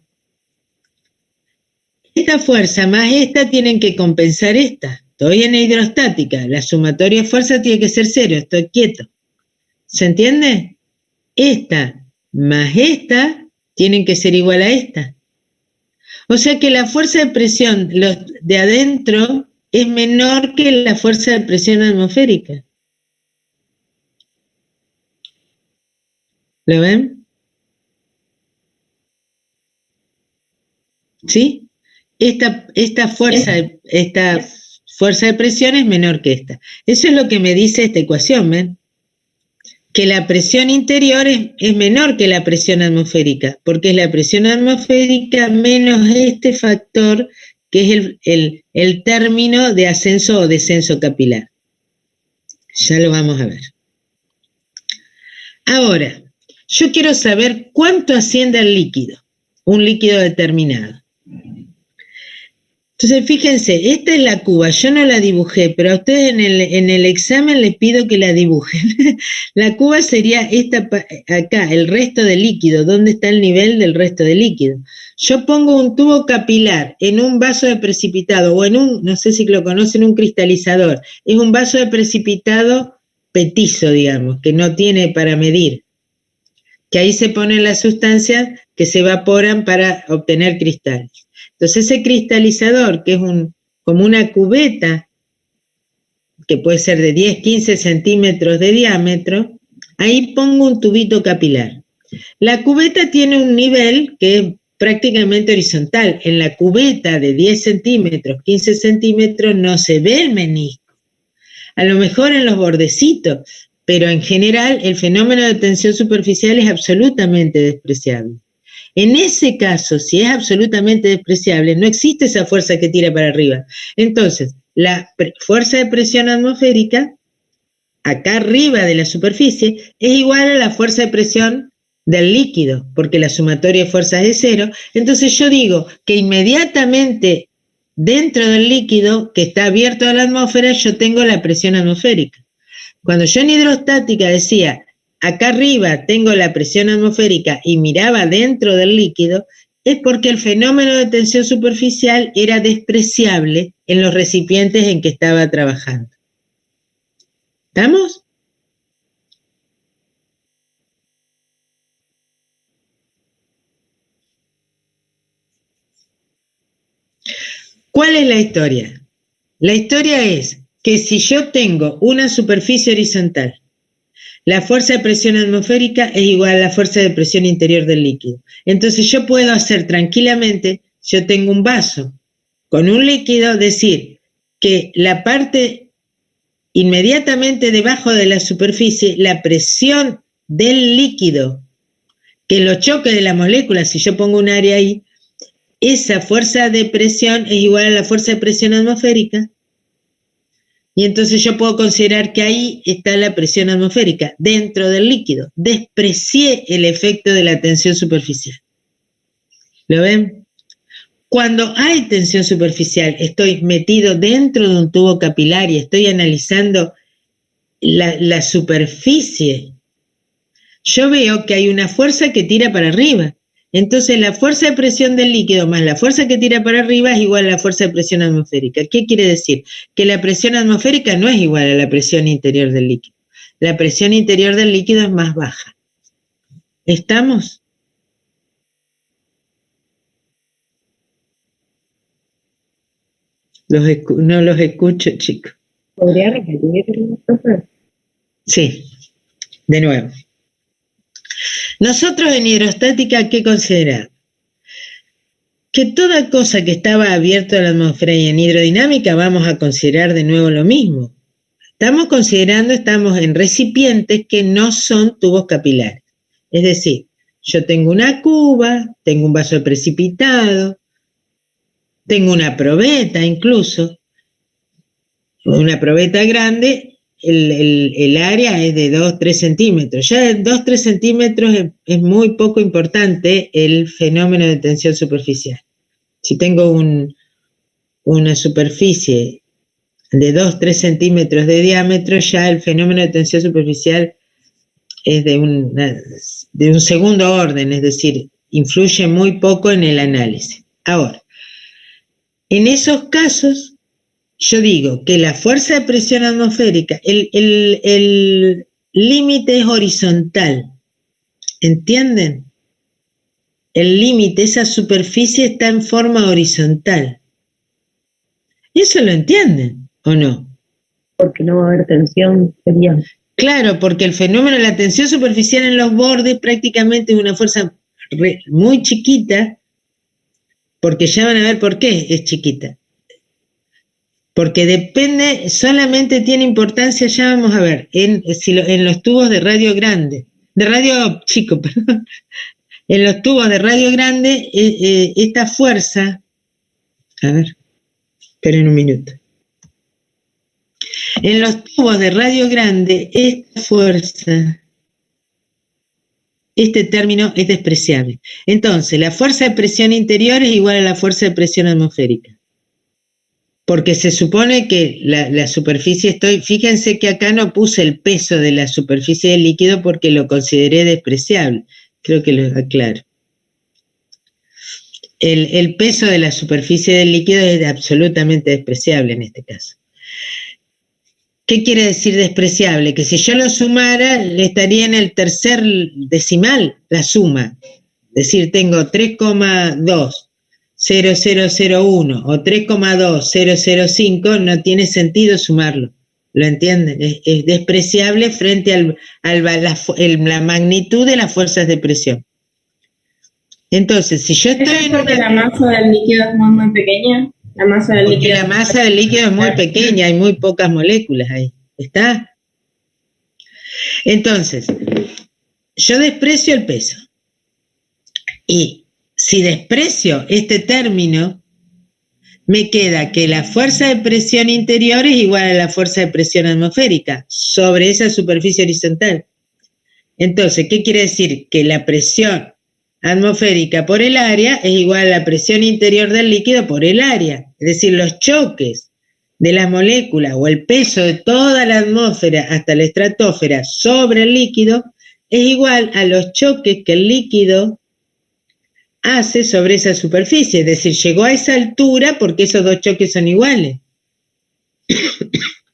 esta fuerza más esta tienen que compensar esta. Estoy en hidrostática, la sumatoria de fuerza tiene que ser cero, estoy quieto. ¿Se entiende? Esta más esta tienen que ser igual a esta. O sea que la fuerza de presión de adentro es menor que la fuerza de presión atmosférica. ¿Lo ven? ¿Sí? Esta fuerza de presión es menor que esta. Eso es lo que me dice esta ecuación, ¿ven? Que la presión interior es menor que la presión atmosférica, porque es la presión atmosférica menos este factor que es el término de ascenso o descenso capilar. Ya lo vamos a ver. Ahora, yo quiero saber cuánto asciende el líquido, un líquido determinado. Entonces, fíjense, esta es la cuba, yo no la dibujé, pero a ustedes en el examen les pido que la dibujen. La cuba sería esta acá, el resto de líquido, ¿dónde está el nivel del resto de líquido? Yo pongo un tubo capilar en un vaso de precipitado, o en no sé si lo conocen, un cristalizador. Es un vaso de precipitado petizo, digamos, que no tiene para medir. Que ahí se ponen las sustancias que se evaporan para obtener cristales. Entonces ese cristalizador, que es como una cubeta, que puede ser de 10, 15 centímetros de diámetro, ahí pongo un tubito capilar. La cubeta tiene un nivel que es prácticamente horizontal. En la cubeta de 10 centímetros, 15 centímetros, no se ve el menisco. A lo mejor en los bordecitos, pero en general el fenómeno de tensión superficial es absolutamente despreciable. En ese caso, si es absolutamente despreciable, no existe esa fuerza que tira para arriba. Entonces, la fuerza de presión atmosférica, acá arriba de la superficie, es igual a la fuerza de presión del líquido, porque la sumatoria de fuerzas es cero. Entonces yo digo que inmediatamente dentro del líquido que está abierto a la atmósfera, yo tengo la presión atmosférica. Cuando yo en hidrostática decía, acá arriba tengo la presión atmosférica y miraba dentro del líquido, es porque el fenómeno de tensión superficial era despreciable en los recipientes en que estaba trabajando. ¿Estamos? ¿Cuál es la historia? La historia es que si yo tengo una superficie horizontal, la fuerza de presión atmosférica es igual a la fuerza de presión interior del líquido. Entonces yo puedo hacer tranquilamente, yo tengo un vaso con un líquido, decir que la parte inmediatamente debajo de la superficie, la presión del líquido, que lo choque de la molécula, si yo pongo un área ahí, esa fuerza de presión es igual a la fuerza de presión atmosférica. Y entonces yo puedo considerar que ahí está la presión atmosférica, dentro del líquido. Desprecié el efecto de la tensión superficial. ¿Lo ven? Cuando hay tensión superficial, estoy metido dentro de un tubo capilar y estoy analizando la superficie. Yo veo que hay una fuerza que tira para arriba. Entonces la fuerza de presión del líquido más la fuerza que tira para arriba es igual a la fuerza de presión atmosférica. ¿Qué quiere decir? Que la presión atmosférica no es igual a la presión interior del líquido. La presión interior del líquido es más baja. ¿Estamos? No los escucho, chicos. ¿Podría repetir, profe? Sí, de nuevo. Nosotros en hidrostática, ¿qué consideramos? Que toda cosa que estaba abierta a la atmósfera, y en hidrodinámica vamos a considerar de nuevo lo mismo. Estamos en recipientes que no son tubos capilares. Es decir, yo tengo una cuba, tengo un vaso precipitado, tengo una probeta incluso, una probeta grande, el área es de 2-3 centímetros. Ya 2-3 centímetros es muy poco importante el fenómeno de tensión superficial. Si tengo una superficie de 2-3 centímetros de diámetro, ya el fenómeno de tensión superficial es de un segundo orden, es decir, influye muy poco en el análisis. Ahora, en esos casos, yo digo que la fuerza de presión atmosférica, el límite es horizontal, ¿entienden? El límite, esa superficie está en forma horizontal. ¿Eso lo entienden o no? Porque no va a haber tensión, sería. Claro, porque el fenómeno de la tensión superficial en los bordes prácticamente es una fuerza muy chiquita, porque ya van a ver por qué es chiquita. Porque depende, solamente tiene importancia, ya vamos a ver, en los tubos de radio grande, de radio chico, perdón, en los tubos de radio grande, esta fuerza, a ver, esperen un minuto. En los tubos de radio grande, esta fuerza, este término es despreciable. Entonces, la fuerza de presión interior es igual a la fuerza de presión atmosférica. Porque se supone que la superficie fíjense que acá no puse el peso de la superficie del líquido porque lo consideré despreciable. Creo que lo aclaro. El peso de la superficie del líquido es absolutamente despreciable en este caso. ¿Qué quiere decir despreciable? Que si yo lo sumara, le estaría en el tercer decimal la suma. Es decir, tengo 3,20001 o 3,2005, no tiene sentido sumarlo. ¿Lo entienden? Es despreciable frente a la magnitud de las fuerzas de presión. Entonces, si yo estoy en porque la masa del líquido es muy pequeña. La masa del líquido. La masa del líquido es muy pequeña, hay muy pocas moléculas ahí. ¿Está? Entonces, yo desprecio el peso. Y si desprecio este término, me queda que la fuerza de presión interior es igual a la fuerza de presión atmosférica sobre esa superficie horizontal. Entonces, ¿qué quiere decir? Que la presión atmosférica por el área es igual a la presión interior del líquido por el área. es decir, los choques de las moléculas o el peso de toda la atmósfera hasta la estratosfera sobre el líquido, es igual a los choques que el líquido hace sobre esa superficie, es decir, llegó a esa altura porque esos dos choques son iguales.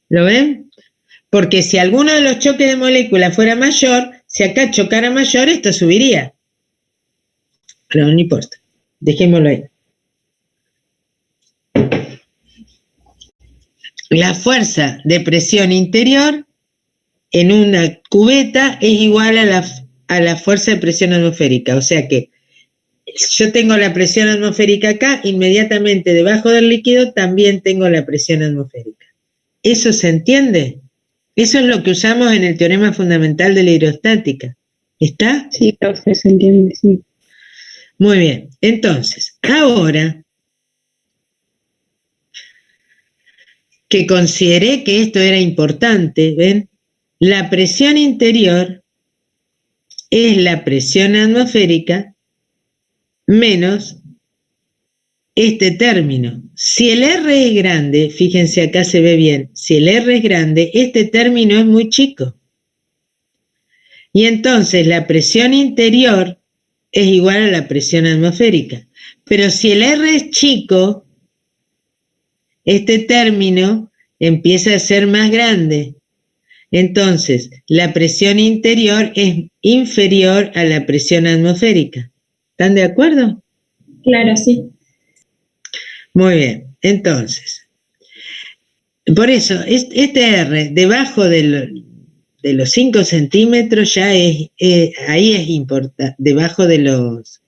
¿Lo ven? Porque si alguno de los choques de moléculas fuera mayor, si acá chocara mayor, esto subiría. Pero no importa, dejémoslo ahí. La fuerza de presión interior en una cubeta es igual a la fuerza de presión atmosférica, o sea que yo tengo la presión atmosférica acá, inmediatamente debajo del líquido también tengo la presión atmosférica. ¿Eso se entiende? Eso es lo que usamos en el teorema fundamental de la hidrostática. ¿Está? Sí, profe, se entiende, sí. Muy bien. Entonces, ahora que consideré que esto era importante, ¿ven? La presión interior es la presión atmosférica menos este término. Si el R es grande, fíjense acá se ve bien, si el R es grande, este término es muy chico. Y entonces la presión interior es igual a la presión atmosférica. Pero si el R es chico, este término empieza a ser más grande. Entonces, la presión interior es inferior a la presión atmosférica. ¿Están de acuerdo? Claro, sí. Muy bien, entonces, por eso, este R debajo de los 5 centímetros ya es, ahí es importante, debajo de los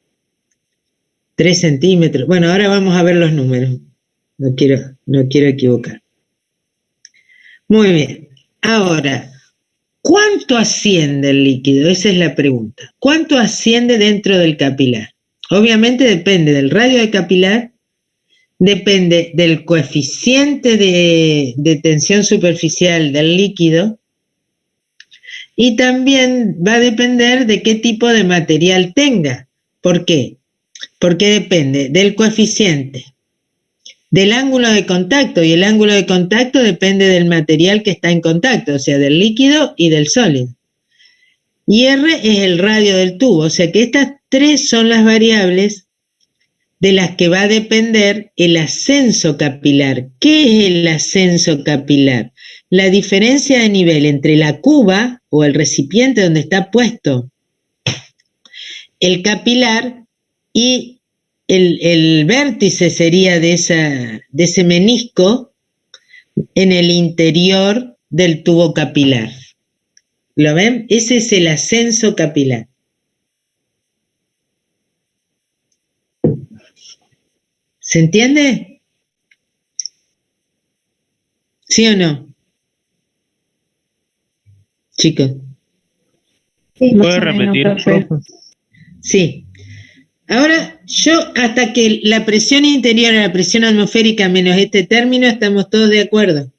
3 centímetros. Bueno, ahora vamos a ver los números, no quiero equivocar. Muy bien, ahora, ¿cuánto asciende el líquido? Esa es la pregunta. ¿Cuánto asciende dentro del capilar? Obviamente depende del radio de capilar, depende del coeficiente de tensión superficial del líquido y también va a depender de qué tipo de material tenga. ¿Por qué? Porque depende del coeficiente, del ángulo de contacto, y el ángulo de contacto depende del material que está en contacto, o sea, del líquido y del sólido. Y R es el radio del tubo, o sea que estas tres son las variables de las que va a depender el ascenso capilar. ¿Qué es el ascenso capilar? La diferencia de nivel entre la cuba o el recipiente donde está puesto el capilar y el vértice sería de ese menisco en el interior del tubo capilar. ¿Lo ven? Ese es el ascenso capilar. ¿Se entiende? ¿Sí o no? Chicos. Sí. Más ¿Puede o menos, repetir, profe. profe? Sí. Ahora, yo hasta que la presión interior a la presión atmosférica menos este término, estamos todos de acuerdo.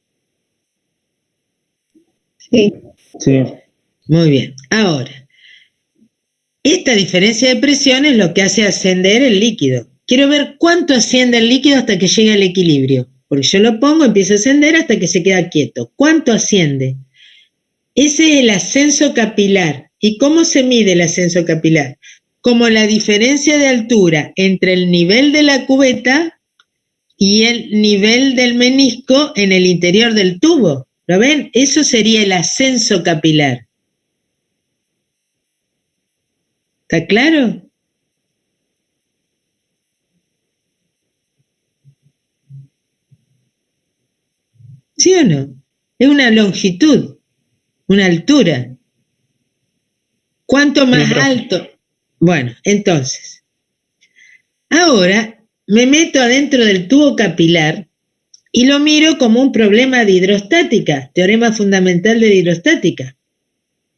Sí. Sí. Muy bien. Ahora, esta diferencia de presión es lo que hace ascender el líquido. Quiero ver cuánto asciende el líquido hasta que llegue al equilibrio. Porque yo lo pongo, empieza a ascender hasta que se queda quieto. ¿Cuánto asciende? Ese es el ascenso capilar. ¿Y cómo se mide el ascenso capilar? Como la diferencia de altura entre el nivel de la cubeta y el nivel del menisco en el interior del tubo. ¿Lo ven? Eso sería el ascenso capilar. ¿Está claro? ¿Sí o no? Es una longitud, una altura. ¿Cuánto más alto? Bueno, entonces, ahora me meto adentro del tubo capilar y lo miro como un problema de hidrostática, teorema fundamental de hidrostática.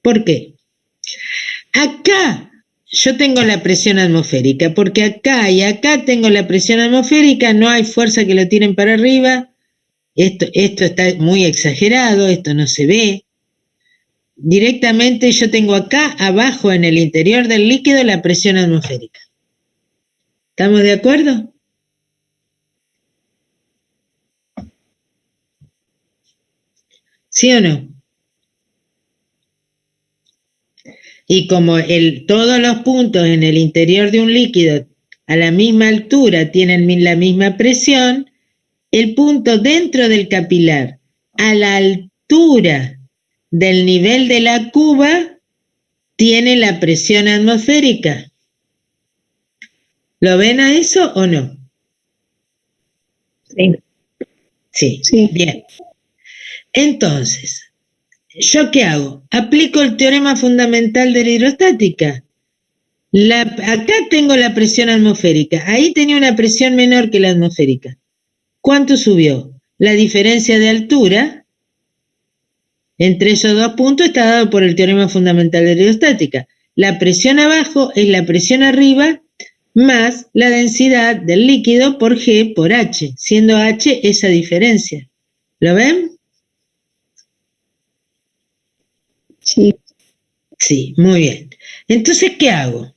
¿Por qué? Acá yo tengo la presión atmosférica, porque acá y acá tengo la presión atmosférica, no hay fuerza que lo tiren para arriba, esto está muy exagerado, esto no se ve. Directamente yo tengo acá abajo en el interior del líquido la presión atmosférica. ¿Estamos de acuerdo? ¿Sí o no? Y como todos los puntos en el interior de un líquido a la misma altura tienen la misma presión, el punto dentro del capilar a la altura del nivel de la cuba tiene la presión atmosférica. ¿Lo ven a eso o no? Sí. Sí, Sí. bien. Entonces, ¿yo qué hago? Aplico el teorema fundamental de la hidrostática. Acá tengo la presión atmosférica. Ahí tenía una presión menor que la atmosférica. ¿Cuánto subió? La diferencia de altura entre esos dos puntos está dado por el teorema fundamental de la hidrostática. La presión abajo es la presión arriba más la densidad del líquido por G por H, siendo H esa diferencia. ¿Lo ven? Sí. Sí, muy bien. Entonces, ¿qué hago?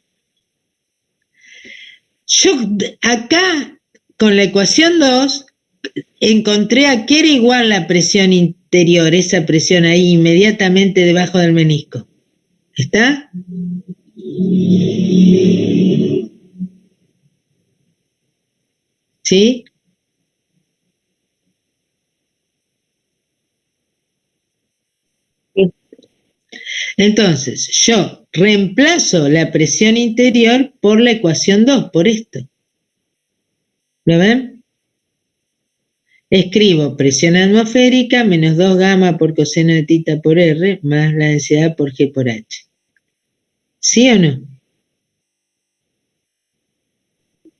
Yo acá, con la ecuación 2, encontré a qué era igual la presión interior, esa presión ahí inmediatamente debajo del menisco. ¿Está? ¿Sí? Sí. Entonces, yo reemplazo la presión interior por la ecuación 2, por esto. ¿Lo ven? Escribo presión atmosférica menos 2 gamma por coseno de tita por R más la densidad por G por H. ¿Sí o no?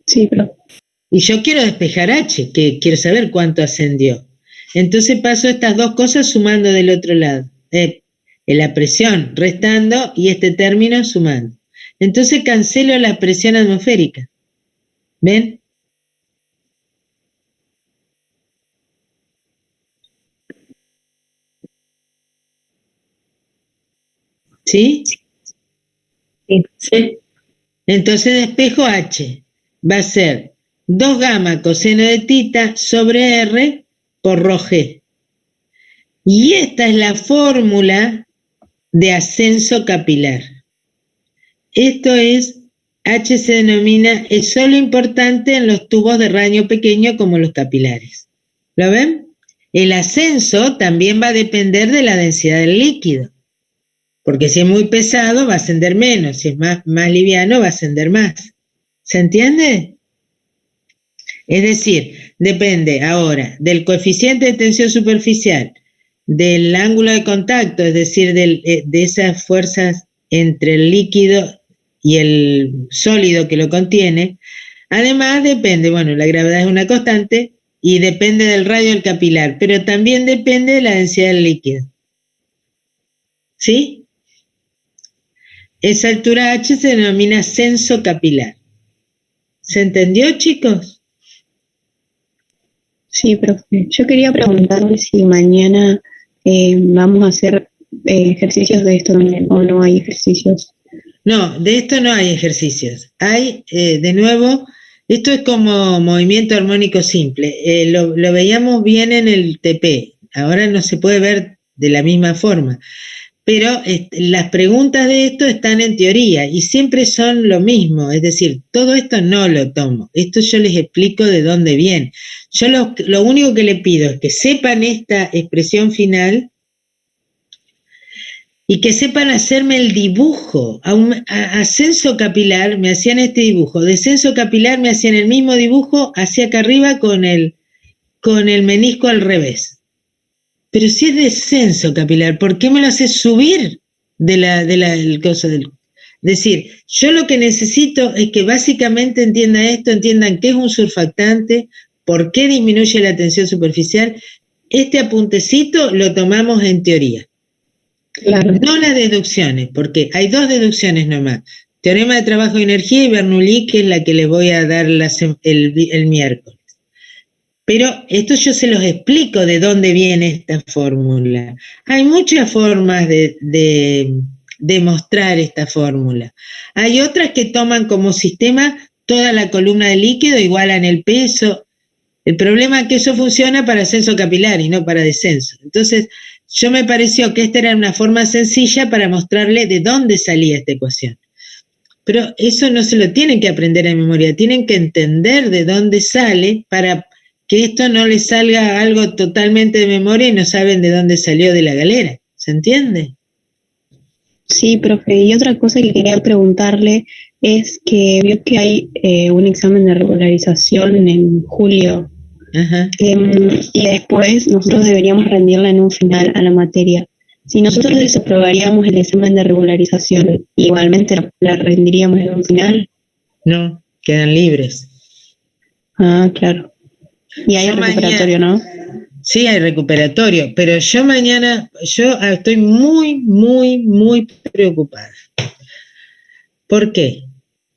Sí, profe. Y yo quiero despejar H, que quiero saber cuánto ascendió. Entonces paso estas dos cosas sumando del otro lado. La presión restando y este término sumando. Entonces cancelo la presión atmosférica. ¿Ven? ¿Sí? Sí. Entonces despejo H. Va a ser 2 gamma coseno de tita sobre R por rho G. Y esta es la fórmula de ascenso capilar. Esto es, H se denomina, es solo importante en los tubos de radio pequeño como los capilares. ¿Lo ven? El ascenso también va a depender de la densidad del líquido. Porque si es muy pesado va a ascender menos, si es más liviano va a ascender más. ¿Se entiende? Es decir, depende ahora del coeficiente de tensión superficial, del ángulo de contacto, es decir, de esas fuerzas entre el líquido y el sólido que lo contiene. Además depende, bueno, la gravedad es una constante y depende del radio del capilar, pero también depende de la densidad del líquido. ¿Sí? Esa altura H se denomina ascenso capilar. ¿Se entendió, chicos? Sí, profe. Yo quería preguntarle si mañana vamos a hacer ejercicios de esto también, o no hay ejercicios. No, de esto no hay ejercicios. Hay, de nuevo, esto es como movimiento armónico simple. Lo veíamos bien en el TP. Ahora no se puede ver de la misma forma. Pero las preguntas de esto están en teoría y siempre son lo mismo. Es decir, todo esto no lo tomo. Esto yo les explico de dónde viene. Yo lo único que le pido es que sepan esta expresión final y que sepan hacerme el dibujo. Ascenso capilar me hacían este dibujo, descenso capilar me hacían el mismo dibujo hacia acá arriba con el menisco al revés. Pero si es descenso capilar, ¿por qué me lo haces subir del coso del? Es decir, yo lo que necesito es que básicamente entiendan esto, entiendan qué es un surfactante, por qué disminuye la tensión superficial. Este apuntecito lo tomamos en teoría. Claro. No las deducciones, porque hay 2 deducciones nomás. Teorema de trabajo y energía y Bernoulli, que es la que les voy a dar el miércoles. Pero esto yo se los explico de dónde viene esta fórmula. Hay muchas formas de demostrar esta fórmula. Hay otras que toman como sistema toda la columna de líquido, igualan el peso. El problema es que eso funciona para ascenso capilar y no para descenso. Entonces, yo me pareció que esta era una forma sencilla para mostrarle de dónde salía esta ecuación. Pero eso no se lo tienen que aprender en memoria, tienen que entender de dónde sale para que esto no les salga algo totalmente de memoria y no saben de dónde salió de la galera. ¿Se entiende? Sí, profe. Y otra cosa que quería preguntarle es que vio que hay un examen de regularización en julio. Ajá. Y después nosotros deberíamos rendirla en un final a la materia. Si nosotros desaprobaríamos el examen de regularización, igualmente la rendiríamos en un final. No, quedan libres. Ah, claro. Y hay Yo recuperatorio, mañana, ¿no? sí, hay recuperatorio, pero yo mañana, yo estoy muy, muy, muy preocupada. ¿Por qué?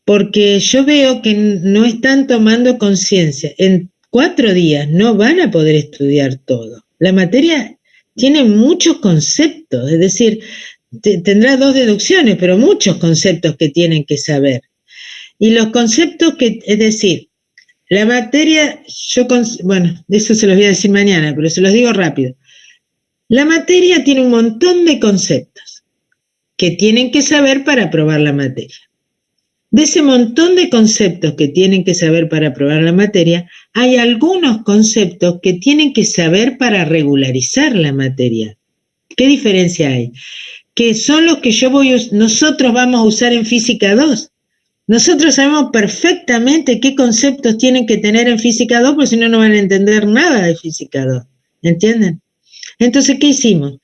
Porque yo veo que no están tomando conciencia. En 4 días no van a poder estudiar todo. La materia tiene muchos conceptos, es decir, tendrá 2 deducciones, pero muchos conceptos que tienen que saber. Y los conceptos que, es decir, la materia, bueno, eso se los voy a decir mañana, pero se los digo rápido. La materia tiene un montón de conceptos que tienen que saber para aprobar la materia. De ese montón de conceptos que tienen que saber para aprobar la materia, hay algunos conceptos que tienen que saber para regularizar la materia. ¿Qué diferencia hay? Que son los que nosotros vamos a usar en Física 2. Nosotros sabemos perfectamente qué conceptos tienen que tener en Física 2, porque si no, no van a entender nada de Física 2. ¿Entienden? Entonces, ¿qué hicimos?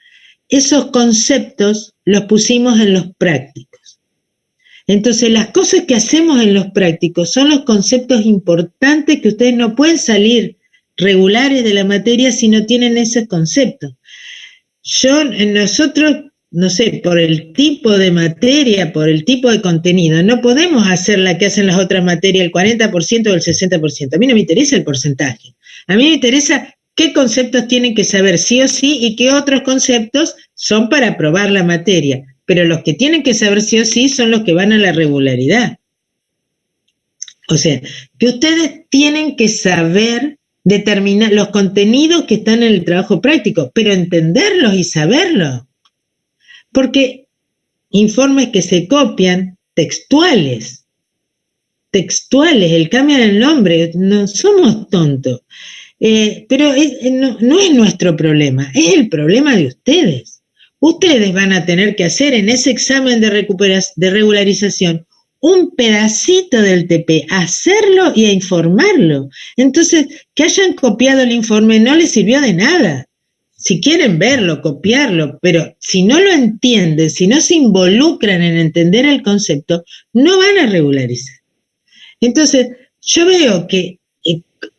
Esos conceptos los pusimos en los prácticos. Entonces, las cosas que hacemos en los prácticos son los conceptos importantes que ustedes no pueden salir regulares de la materia si no tienen esos conceptos. Nosotros, no sé, por el tipo de materia, por el tipo de contenido, no podemos hacer la que hacen las otras materias, el 40% o el 60%. A mí no me interesa el porcentaje. A mí me interesa qué conceptos tienen que saber sí o sí y qué otros conceptos son para aprobar la materia. Pero los que tienen que saber sí o sí son los que van a la regularidad. O sea, que ustedes tienen que saber determinar los contenidos que están en el trabajo práctico, pero entenderlos y saberlos. Porque informes que se copian, textuales, el cambian el nombre, no somos tontos. Pero no es nuestro problema, es el problema de ustedes. Ustedes van a tener que hacer en ese examen de regularización un pedacito del TP, hacerlo y a informarlo. Entonces, que hayan copiado el informe no les sirvió de nada. Si quieren verlo, copiarlo, pero si no lo entienden, si no se involucran en entender el concepto, no van a regularizar. Entonces, yo veo que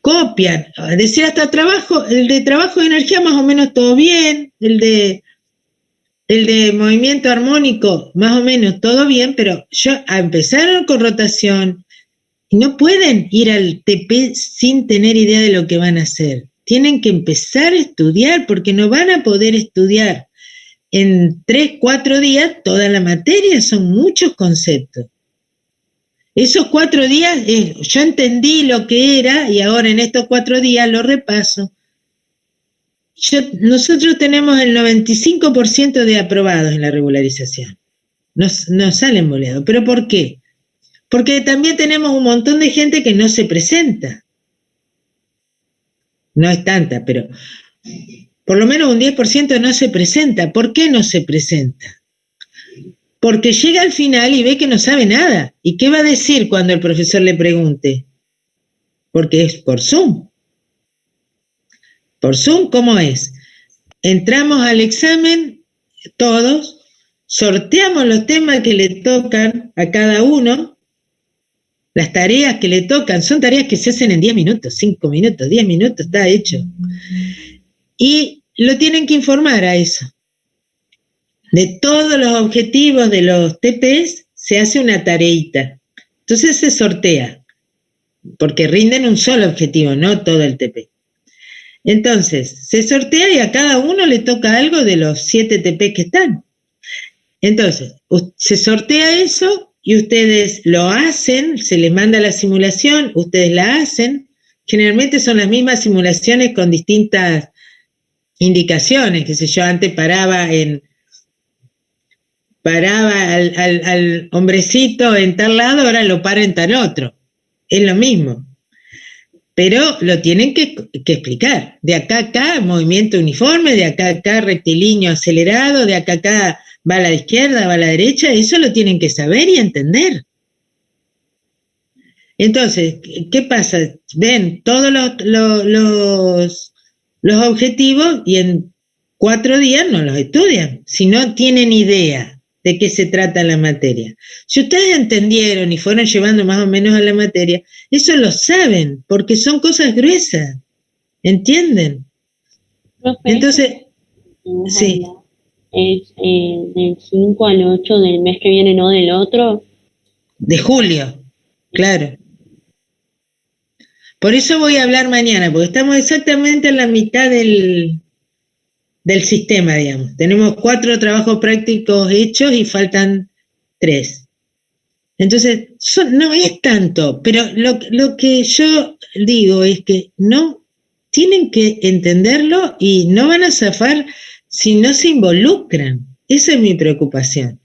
copian, es decir, hasta el de trabajo de energía más o menos todo bien, el de movimiento armónico más o menos todo bien, pero empezaron con rotación y no pueden ir al TP sin tener idea de lo que van a hacer. Tienen que empezar a estudiar porque no van a poder estudiar en 3, 4 días toda la materia, son muchos conceptos. Esos 4 días, yo entendí lo que era y ahora en estos 4 días lo repaso. Nosotros tenemos el 95% de aprobados en la regularización. Nos salen boleados. ¿Pero por qué? Porque también tenemos un montón de gente que no se presenta. No es tanta, pero por lo menos un 10% no se presenta. ¿Por qué no se presenta? Porque llega al final y ve que no sabe nada. ¿Y qué va a decir cuando el profesor le pregunte? Porque es por Zoom. Por Zoom, ¿cómo es? Entramos al examen, todos, sorteamos los temas que le tocan a cada uno, las tareas que le tocan, son tareas que se hacen en 10 minutos, 5 minutos, 10 minutos, está hecho. Y lo tienen que informar a eso. De todos los objetivos de los TPs se hace una tareita. Entonces se sortea, porque rinden un solo objetivo, no todo el TP. Entonces, se sortea y a cada uno le toca algo de los 7 TP que están. Entonces, se sortea eso y ustedes lo hacen, se les manda la simulación, ustedes la hacen. Generalmente son las mismas simulaciones con distintas indicaciones, qué sé yo, antes paraba al hombrecito en tal lado, ahora lo para en tal otro. Es lo mismo. Pero lo tienen que explicar. De acá a acá, movimiento uniforme, de acá a acá, rectilíneo acelerado, de acá a acá, va a la izquierda, va a la derecha, eso lo tienen que saber y entender. Entonces, ¿qué pasa? Ven todos los objetivos y en 4 días no los estudian, si no tienen idea de qué se trata la materia. Si ustedes entendieron y fueron llevando más o menos a la materia, eso lo saben, porque son cosas gruesas, ¿entienden? Profe, Entonces, sí, es del 5 al 8 del mes que viene, no del otro. de julio, claro. Por eso voy a hablar mañana, porque estamos exactamente en la mitad del sistema, digamos. Tenemos 4 trabajos prácticos hechos y faltan 3. Entonces, no es tanto, pero lo que yo digo es que no tienen que entenderlo y no van a zafar si no se involucran. Esa es mi preocupación.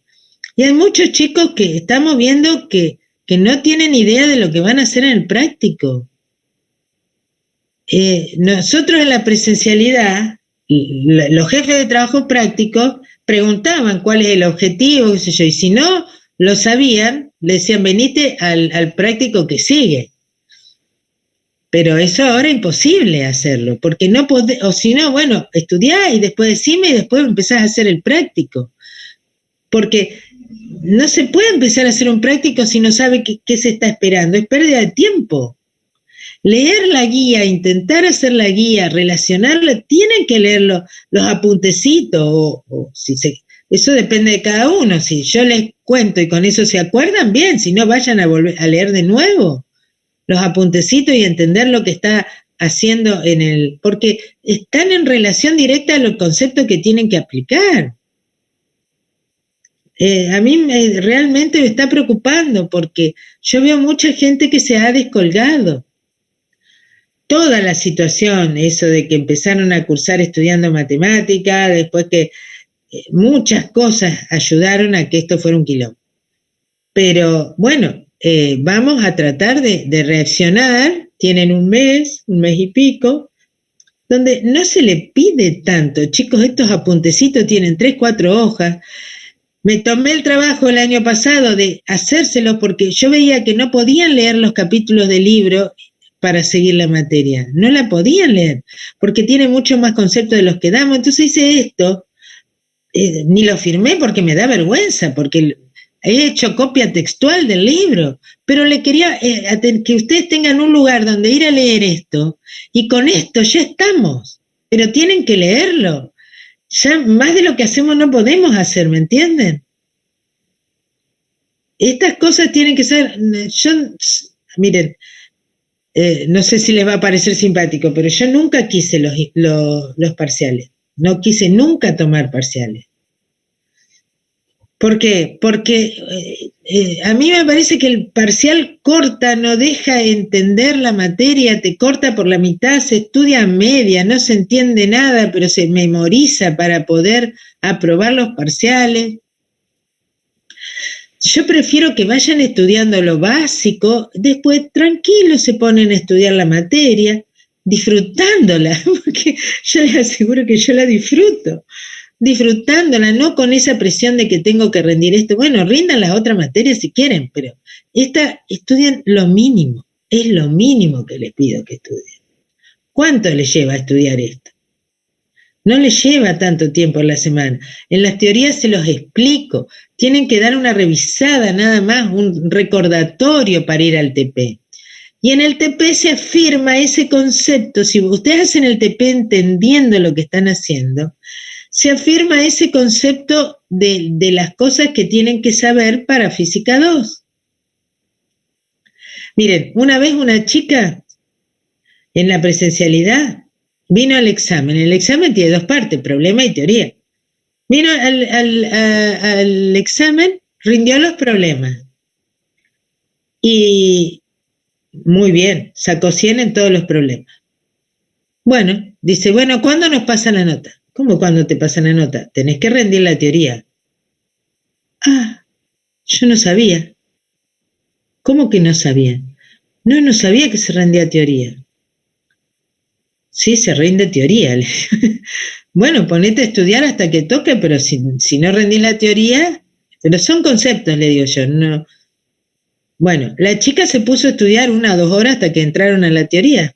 Y hay muchos chicos que estamos viendo que no tienen idea de lo que van a hacer en el práctico. Nosotros en la presencialidad, los jefes de trabajo práctico preguntaban cuál es el objetivo, qué sé yo, y si no lo sabían, le decían, venite al práctico que sigue. Pero eso ahora es imposible hacerlo, porque no podés, o si no, bueno, estudiá y después decime y después empezás a hacer el práctico. Porque no se puede empezar a hacer un práctico si no sabe qué se está esperando, es pérdida de tiempo. Leer la guía, intentar hacer la guía, relacionarla, tienen que leer los apuntecitos, eso depende de cada uno. Si yo les cuento y con eso se acuerdan, bien, si no, vayan a volver a leer de nuevo los apuntecitos y entender lo que está haciendo porque están en relación directa a los conceptos que tienen que aplicar. A mí realmente me está preocupando porque yo veo mucha gente que se ha descolgado. Toda la situación, eso de que empezaron a cursar estudiando matemática, después que muchas cosas ayudaron a que esto fuera un quilombo. Pero bueno, vamos a tratar de reaccionar, tienen un mes y pico, donde no se le pide tanto. Chicos, estos apuntecitos tienen 3, 4 hojas. Me tomé el trabajo el año pasado de hacérselo porque yo veía que no podían leer los capítulos del libro para seguir la materia. No la podían leer, porque tiene mucho más concepto de los que damos. Entonces hice esto, ni lo firmé porque me da vergüenza, porque he hecho copia textual del libro, pero le quería que ustedes tengan un lugar donde ir a leer esto, y con esto ya estamos, pero tienen que leerlo. Ya más de lo que hacemos no podemos hacer, ¿me entienden? Estas cosas tienen que ser, miren, no sé si les va a parecer simpático, pero yo nunca quise los parciales, no quise nunca tomar parciales. ¿Por qué? Porque a mí me parece que el parcial corta, no deja entender la materia, te corta por la mitad, se estudia a media, no se entiende nada, pero se memoriza para poder aprobar los parciales. Yo prefiero que vayan estudiando lo básico, después tranquilos se ponen a estudiar la materia, disfrutándola, porque yo les aseguro que yo la disfruto. Disfrutándola, no con esa presión de que tengo que rendir esto. Bueno, rindan las otras materias si quieren, pero estudien lo mínimo, es lo mínimo que les pido que estudien. ¿Cuánto les lleva a estudiar esto? No les lleva tanto tiempo en la semana. En las teorías se los explico, tienen que dar una revisada nada más, un recordatorio para ir al TP. Y en el TP se afirma ese concepto, si ustedes hacen el TP entendiendo lo que están haciendo, se afirma ese concepto de las cosas que tienen que saber para Física 2. Miren, una vez una chica en la presencialidad vino al examen. El examen tiene 2 partes, problema y teoría. Vino al examen, rindió los problemas. Y muy bien, sacó 100 en todos los problemas. Bueno, Dice, bueno, ¿cuándo nos pasa la nota? ¿Cómo cuándo te pasa la nota? Tenés que rendir la teoría. Ah, yo no sabía. ¿Cómo que no sabía? No sabía que se rendía teoría. Sí, se rinde teoría. Bueno, ponete a estudiar hasta que toque, pero si no rendís la teoría, pero son conceptos, le digo yo. No. Bueno, la chica se puso a estudiar 1 o 2 horas hasta que entraron a la teoría.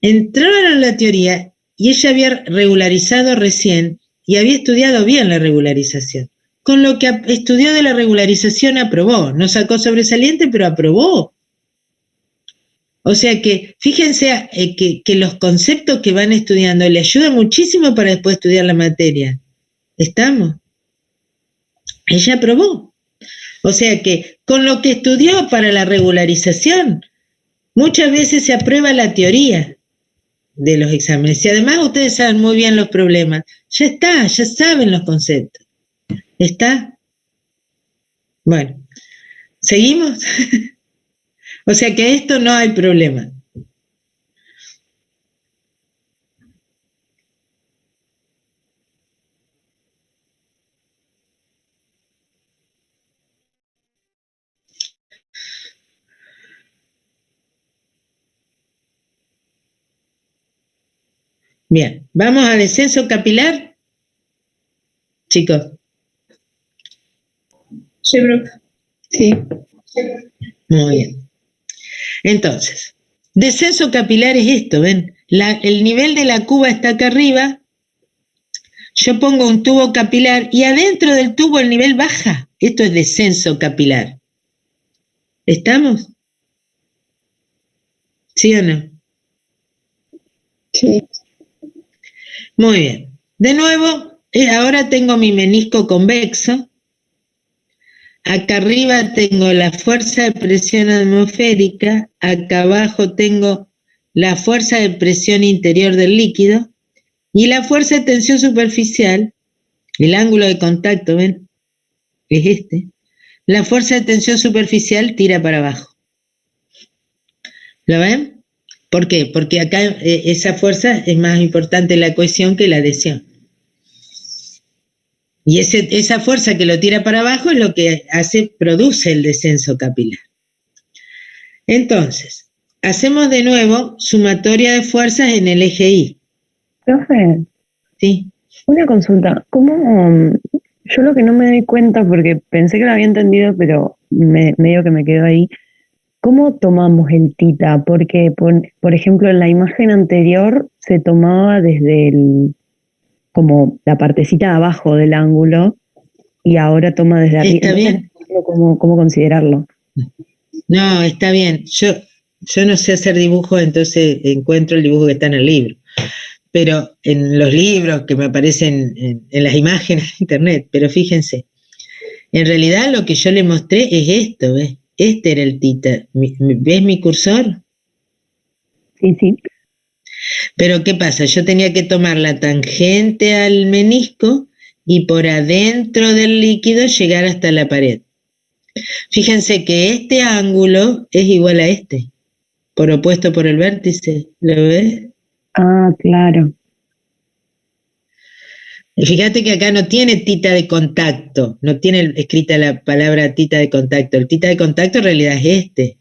Entraron a la teoría y ella había regularizado recién y había estudiado bien la regularización. Con lo que estudió de la regularización aprobó. No sacó sobresaliente, pero aprobó. O sea que, fíjense que los conceptos que van estudiando le ayudan muchísimo para después estudiar la materia. ¿Estamos? Ella aprobó. O sea que, con lo que estudió para la regularización, muchas veces se aprueba la teoría de los exámenes. Y además ustedes saben muy bien los problemas. Ya está, ya saben los conceptos. ¿Está? Bueno, ¿seguimos? O sea que esto no hay problema. Bien, vamos al descenso capilar. Chicos. Sí, profe. Sí. Muy bien. Entonces, descenso capilar es esto, ¿ven? El nivel de la cuba está acá arriba, yo pongo un tubo capilar y adentro del tubo el nivel baja. Esto es descenso capilar. ¿Estamos? ¿Sí o no? Sí. Muy bien. De nuevo, ahora tengo mi menisco convexo. Acá arriba tengo la fuerza de presión atmosférica, acá abajo tengo la fuerza de presión interior del líquido y la fuerza de tensión superficial, el ángulo de contacto, ¿ven? Es este. La fuerza de tensión superficial tira para abajo. ¿Lo ven? ¿Por qué? Porque acá esa fuerza es más importante la cohesión que la adhesión. Y esa fuerza que lo tira para abajo es lo que produce el descenso capilar. Entonces, hacemos de nuevo sumatoria de fuerzas en el eje Y. Profe, ¿Sí? una consulta. Yo lo que no me doy cuenta, porque pensé que lo había entendido, pero medio que me quedó ahí. ¿Cómo tomamos el tita? Porque, por ejemplo, en la imagen anterior se tomaba desde como la partecita de abajo del ángulo y ahora toma desde arriba. ¿Está bien? ¿Cómo considerarlo? No, está bien. Yo no sé hacer dibujos, entonces encuentro el dibujo que está en el libro. Pero en los libros que me aparecen en las imágenes de internet, pero fíjense, en realidad lo que yo le mostré es esto, ¿ves? Este era el tita. ¿Ves mi cursor? Sí, sí. Pero ¿qué pasa? Yo tenía que tomar la tangente al menisco y por adentro del líquido llegar hasta la pared. Fíjense que este ángulo es igual a este, por opuesto por el vértice, ¿lo ves? Ah, claro. Y fíjate que acá no tiene tita de contacto, no tiene escrita la palabra tita de contacto. El tita de contacto en realidad es este.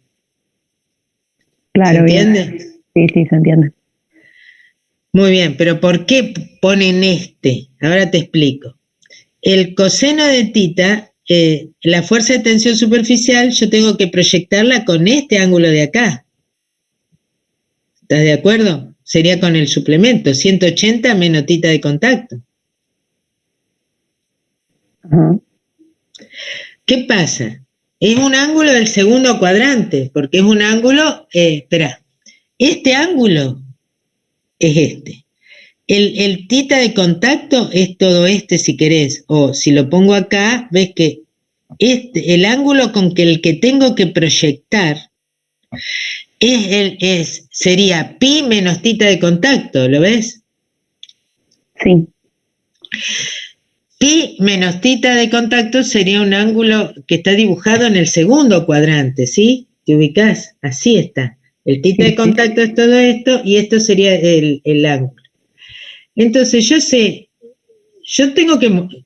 Claro, ¿Se entiende? Bien. Sí, se entiende. Muy bien, pero ¿por qué ponen este? Ahora te explico. El coseno de tita, la fuerza de tensión superficial, yo tengo que proyectarla con este ángulo de acá. ¿Estás de acuerdo? Sería con el suplemento, 180 menos tita de contacto. Ajá. ¿Qué pasa? Es un ángulo del segundo cuadrante, porque es un ángulo, espera, este ángulo es este. El tita de contacto es todo este, si querés, o si lo pongo acá, ves que el ángulo con el que tengo que proyectar sería pi menos tita de contacto, ¿lo ves? Sí. Pi menos tita de contacto sería un ángulo que está dibujado en el segundo cuadrante, ¿sí? ¿Te ubicás? Así está. El tita de contacto es todo esto y esto sería el ángulo. Entonces yo tengo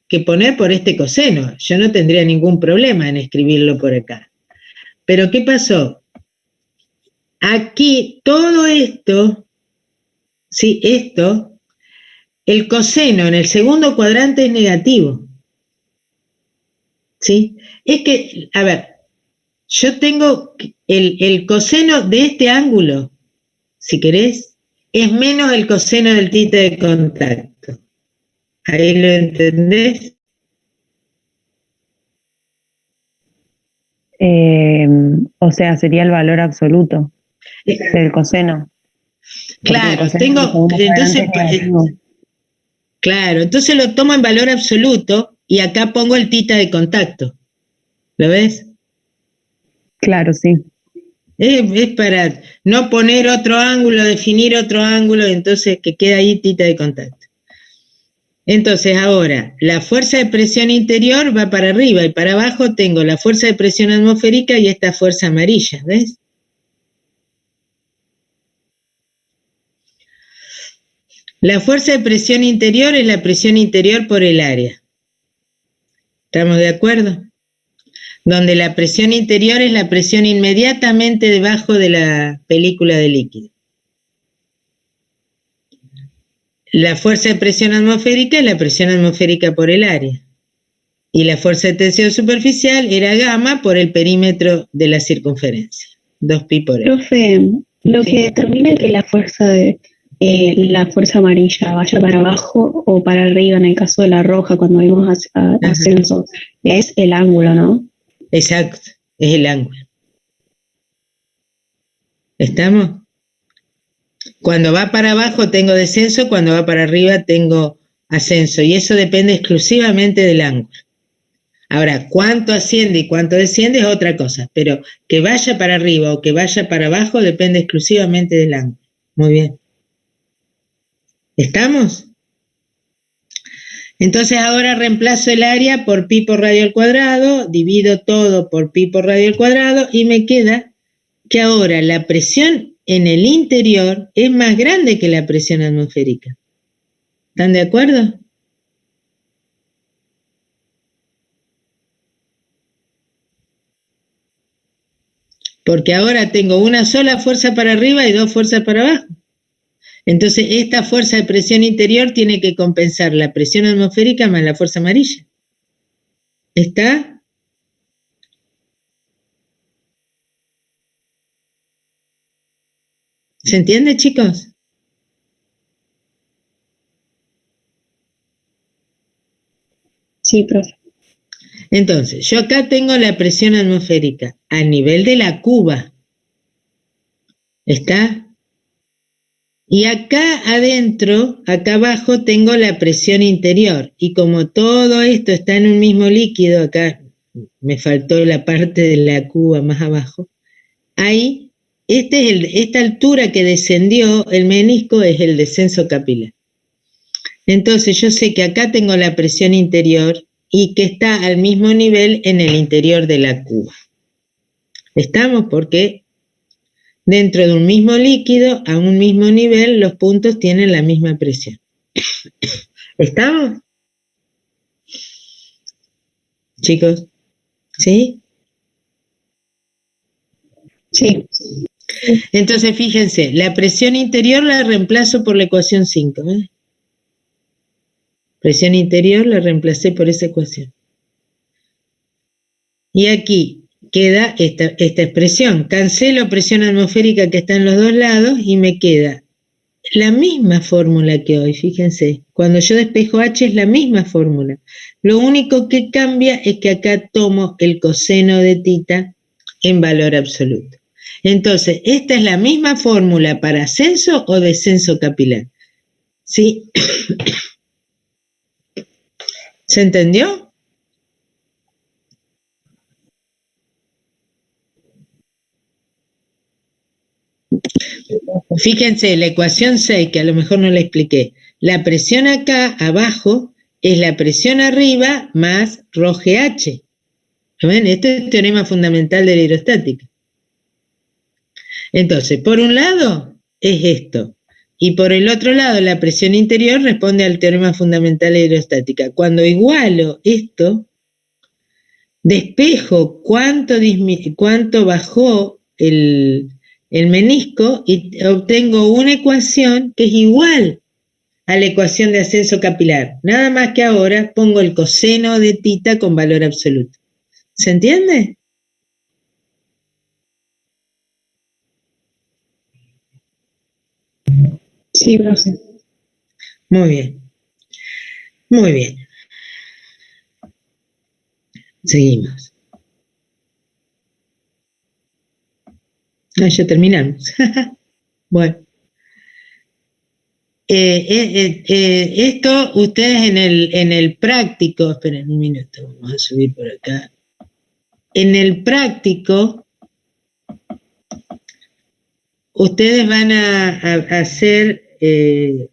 que poner por este coseno, yo no tendría ningún problema en escribirlo por acá. Pero ¿qué pasó? Aquí todo esto, sí, esto, el coseno en el segundo cuadrante es negativo. ¿Sí? Es que, a ver, yo tengo el coseno de este ángulo, si querés, es menos el coseno del tita de contacto. ¿Ahí lo entendés? O sea, sería el valor absoluto del coseno. Claro, entonces, claro, entonces lo tomo en valor absoluto y acá pongo el tita de contacto. ¿Lo ves? Claro, sí. Es para no poner otro ángulo, definir otro ángulo, entonces que queda ahí tita de contacto. Entonces ahora, la fuerza de presión interior va para arriba y para abajo tengo la fuerza de presión atmosférica y esta fuerza amarilla, ¿ves? La fuerza de presión interior es la presión interior por el área. ¿Estamos de acuerdo? Donde la presión interior es la presión inmediatamente debajo de la película de líquido. La fuerza de presión atmosférica es la presión atmosférica por el área. Y la fuerza de tensión superficial era gamma por el perímetro de la circunferencia. 2pi por L. Profe, lo que determina que la fuerza amarilla vaya para abajo o para arriba en el caso de la roja cuando vimos ascenso, es el ángulo, ¿no? Exacto, es el ángulo. ¿Estamos? Cuando va para abajo tengo descenso, cuando va para arriba tengo ascenso, y eso depende exclusivamente del ángulo. Ahora, cuánto asciende y cuánto desciende es otra cosa, pero que vaya para arriba o que vaya para abajo depende exclusivamente del ángulo. Muy bien. ¿Estamos? Entonces ahora reemplazo el área por pi por radio al cuadrado, divido todo por pi por radio al cuadrado y me queda que ahora la presión en el interior es más grande que la presión atmosférica. ¿Están de acuerdo? Porque ahora tengo una sola fuerza para arriba y dos fuerzas para abajo. Entonces esta fuerza de presión interior tiene que compensar la presión atmosférica más la fuerza amarilla. ¿Está? ¿Se entiende, chicos? Sí, profe. Entonces, yo acá tengo la presión atmosférica a nivel de la cuba. ¿Está? Y acá adentro, acá abajo, tengo la presión interior. Y como todo esto está en un mismo líquido, acá me faltó la parte de la cuba más abajo, ahí, esta altura que descendió el menisco es el descenso capilar. Entonces yo sé que acá tengo la presión interior y que está al mismo nivel en el interior de la cuba. ¿Estamos? Porque dentro de un mismo líquido, a un mismo nivel, los puntos tienen la misma presión. ¿Estamos? Chicos, ¿sí? Sí. Entonces fíjense, la presión interior la reemplazo por la ecuación 5. ¿eh? Presión interior la reemplacé por esa ecuación. Y aquí queda esta expresión. Cancelo presión atmosférica que está en los dos lados y me queda la misma fórmula que hoy, fíjense. Cuando yo despejo H es la misma fórmula. Lo único que cambia es que acá tomo el coseno de tita en valor absoluto. Entonces, ¿esta es la misma fórmula para ascenso o descenso capilar? ¿Sí? ¿Se entendió? Fíjense, la ecuación 6, que a lo mejor no la expliqué. La presión acá, abajo, es la presión arriba más ρGH. ¿Ven? Este es el teorema fundamental de la aerostática. Entonces, por un lado, es esto. y por el otro lado la presión interior responde al teorema fundamental de hidrostática. Cuando igualo esto, despejo cuánto bajó el menisco y obtengo una ecuación que es igual a la ecuación de ascenso capilar. Nada más que ahora pongo el coseno de tita con valor absoluto. ¿Se entiende? Sí, profe. Muy bien. Muy bien. Seguimos. Ah, ya terminamos. Bueno. Esto ustedes en el práctico, esperen un minuto, vamos a subir por acá. En el práctico, ustedes van a hacer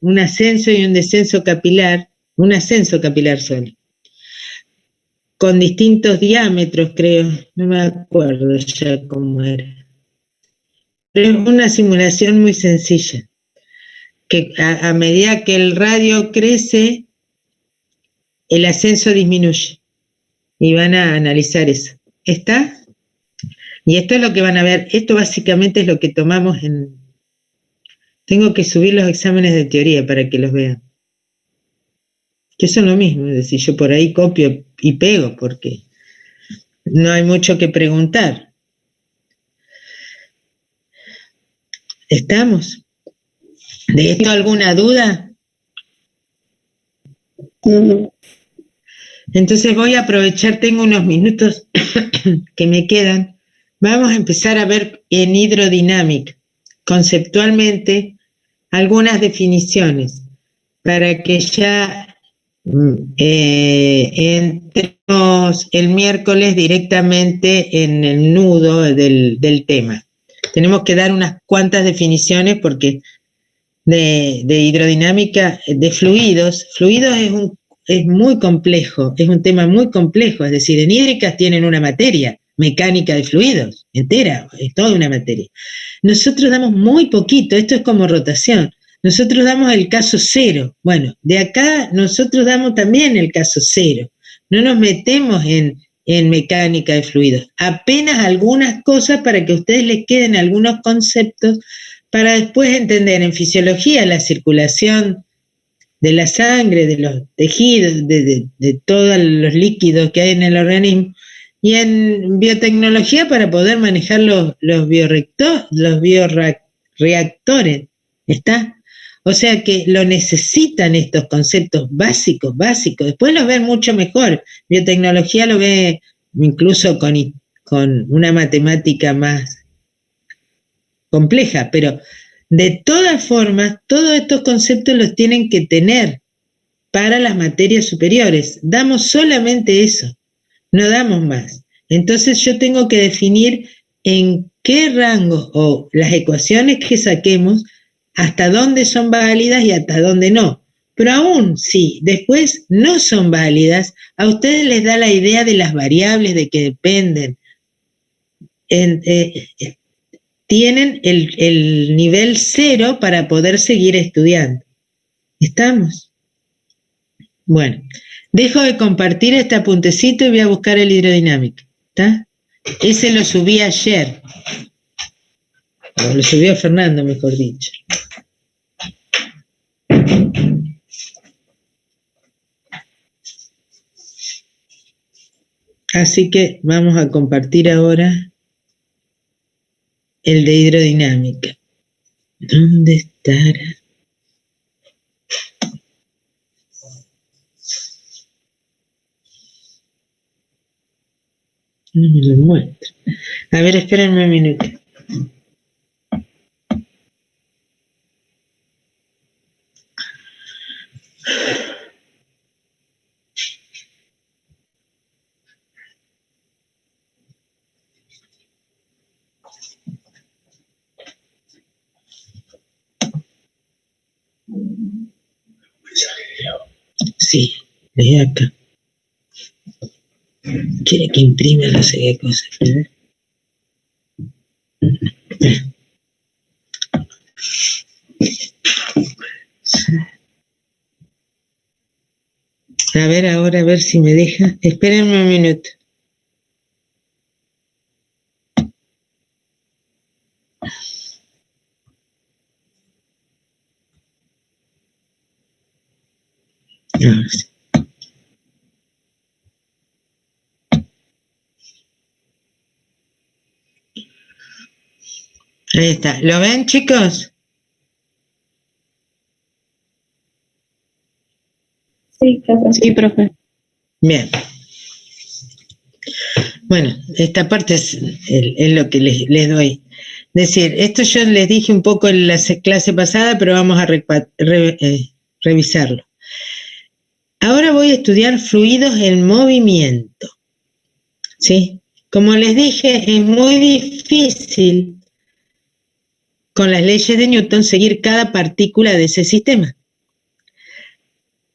un ascenso y un descenso capilar, un ascenso capilar solo, con distintos diámetros, creo, no me acuerdo ya cómo era. Pero es una simulación muy sencilla, que a medida que el radio crece, el ascenso disminuye. Y van a analizar eso. ¿Está? Y esto es lo que van a ver. Esto básicamente es lo que tomamos en... Tengo que subir los exámenes de teoría para que los vean. Que son lo mismo. Es decir, yo por ahí copio y pego porque no hay mucho que preguntar. ¿Estamos? ¿De esto alguna duda? No. Entonces voy a aprovechar, tengo unos minutos que me quedan. Vamos a empezar a ver en hidrodinámica, conceptualmente, algunas definiciones, para que ya entremos el miércoles directamente en el nudo del tema. Tenemos que dar unas cuantas definiciones porque de hidrodinámica, de fluidos es muy complejo, es un tema muy complejo, es decir, en hídricas tienen una materia, mecánica de fluidos, entera, es toda una materia. Nosotros damos muy poquito, esto es como rotación, nosotros damos el caso cero, bueno, de acá nosotros damos también el caso cero, no nos metemos en mecánica de fluidos, apenas algunas cosas para que a ustedes les queden algunos conceptos para después entender en fisiología la circulación de la sangre, de los tejidos, de todos los líquidos que hay en el organismo, y en biotecnología para poder manejar los bioreactores, ¿está? O sea que lo necesitan estos conceptos básicos. Después los ven mucho mejor. Biotecnología lo ve incluso con una matemática más compleja, pero de todas formas, todos estos conceptos los tienen que tener para las materias superiores. Damos solamente eso, no damos más. Entonces yo tengo que definir en qué rango o las ecuaciones que saquemos, hasta dónde son válidas y hasta dónde no. Pero aún si después no son válidas, a ustedes les da la idea de las variables de que dependen. Tienen el nivel 0 para poder seguir estudiando. ¿Estamos? Bueno, dejo de compartir este apuntecito y voy a buscar el hidrodinámico. ¿Está? Ese lo subí ayer. O lo subió Fernando, mejor dicho. Así que vamos a compartir ahora el de hidrodinámica. ¿Dónde estará? No me lo muestra. A ver, espérenme un minuto. Sí, leí acá. Quiere que imprima no sé qué cosa, ¿verdad? A ver, ahora a ver si me deja. Espérenme un minuto. Ahora sí. Ahí está. ¿Lo ven, chicos? Sí, profe. Sí, profe. Bien. Bueno, esta parte es lo que les doy. Es decir, esto yo les dije un poco en la clase pasada, pero vamos a revisarlo. Ahora voy a estudiar fluidos en movimiento. ¿Sí? Como les dije, es muy difícil con las leyes de Newton seguir cada partícula de ese sistema.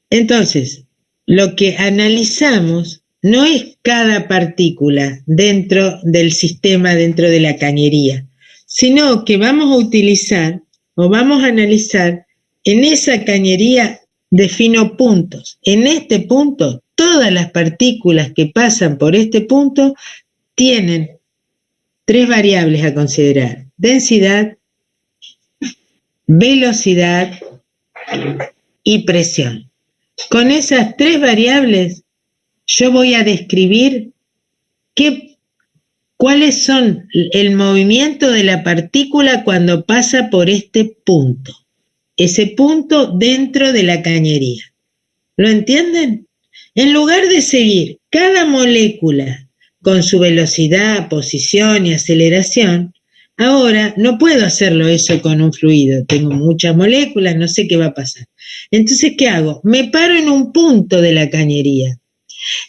Entonces, lo que analizamos no es cada partícula dentro del sistema, dentro de la cañería, sino que vamos a utilizar o vamos a analizar en esa cañería, defino puntos. En este punto, todas las partículas que pasan por este punto tienen 3 variables a considerar: densidad, velocidad y presión. Con esas 3 variables yo voy a describir cuáles son el movimiento de la partícula cuando pasa por este punto. Ese punto dentro de la cañería. ¿Lo entienden? En lugar de seguir cada molécula con su velocidad, posición y aceleración, ahora no puedo hacerlo eso con un fluido. Tengo muchas moléculas, no sé qué va a pasar. Entonces, ¿qué hago? Me paro en un punto de la cañería.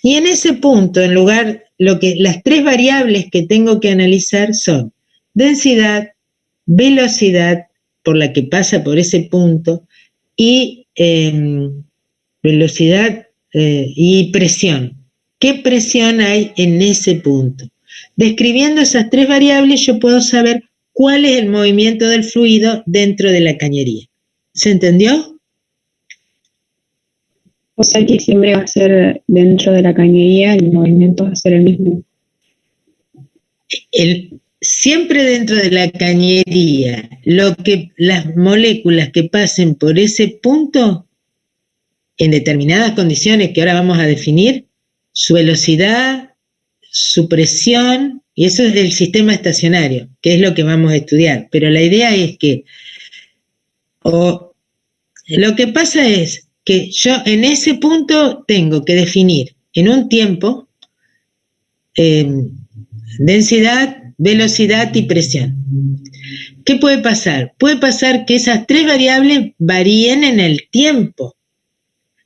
Y en ese punto, en lugar, las 3 variables que tengo que analizar son densidad, velocidad, por la que pasa por ese punto, y velocidad y presión. ¿Qué presión hay en ese punto? Describiendo esas 3 variables, yo puedo saber cuál es el movimiento del fluido dentro de la cañería. ¿Se entendió? O sea que siempre va a ser dentro de la cañería, el movimiento va a ser el mismo. Siempre dentro de la cañería, las moléculas que pasen por ese punto, en determinadas condiciones que ahora vamos a definir, su velocidad, su presión, y eso es el sistema estacionario, que es lo que vamos a estudiar. Pero la idea es que, lo que pasa es que yo en ese punto tengo que definir en un tiempo densidad, velocidad y presión. ¿Qué puede pasar? Puede pasar que esas 3 variables varíen en el tiempo.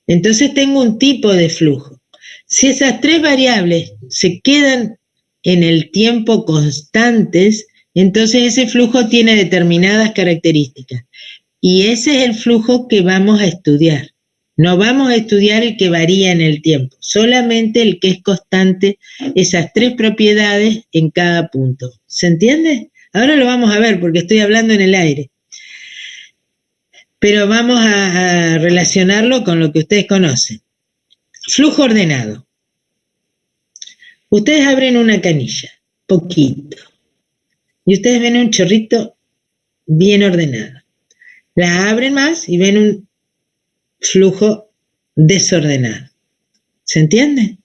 Entonces tengo un tipo de flujo. Si esas 3 variables se quedan en el tiempo constantes, entonces ese flujo tiene determinadas características. Y ese es el flujo que vamos a estudiar. No vamos a estudiar el que varía en el tiempo, solamente el que es constante, esas 3 propiedades en cada punto. ¿Se entiende? Ahora lo vamos a ver porque estoy hablando en el aire. Pero vamos a relacionarlo con lo que ustedes conocen. Flujo ordenado. Ustedes abren una canilla, poquito, y ustedes ven un chorrito bien ordenado. La abren más y ven un flujo desordenado. ¿Se entiende?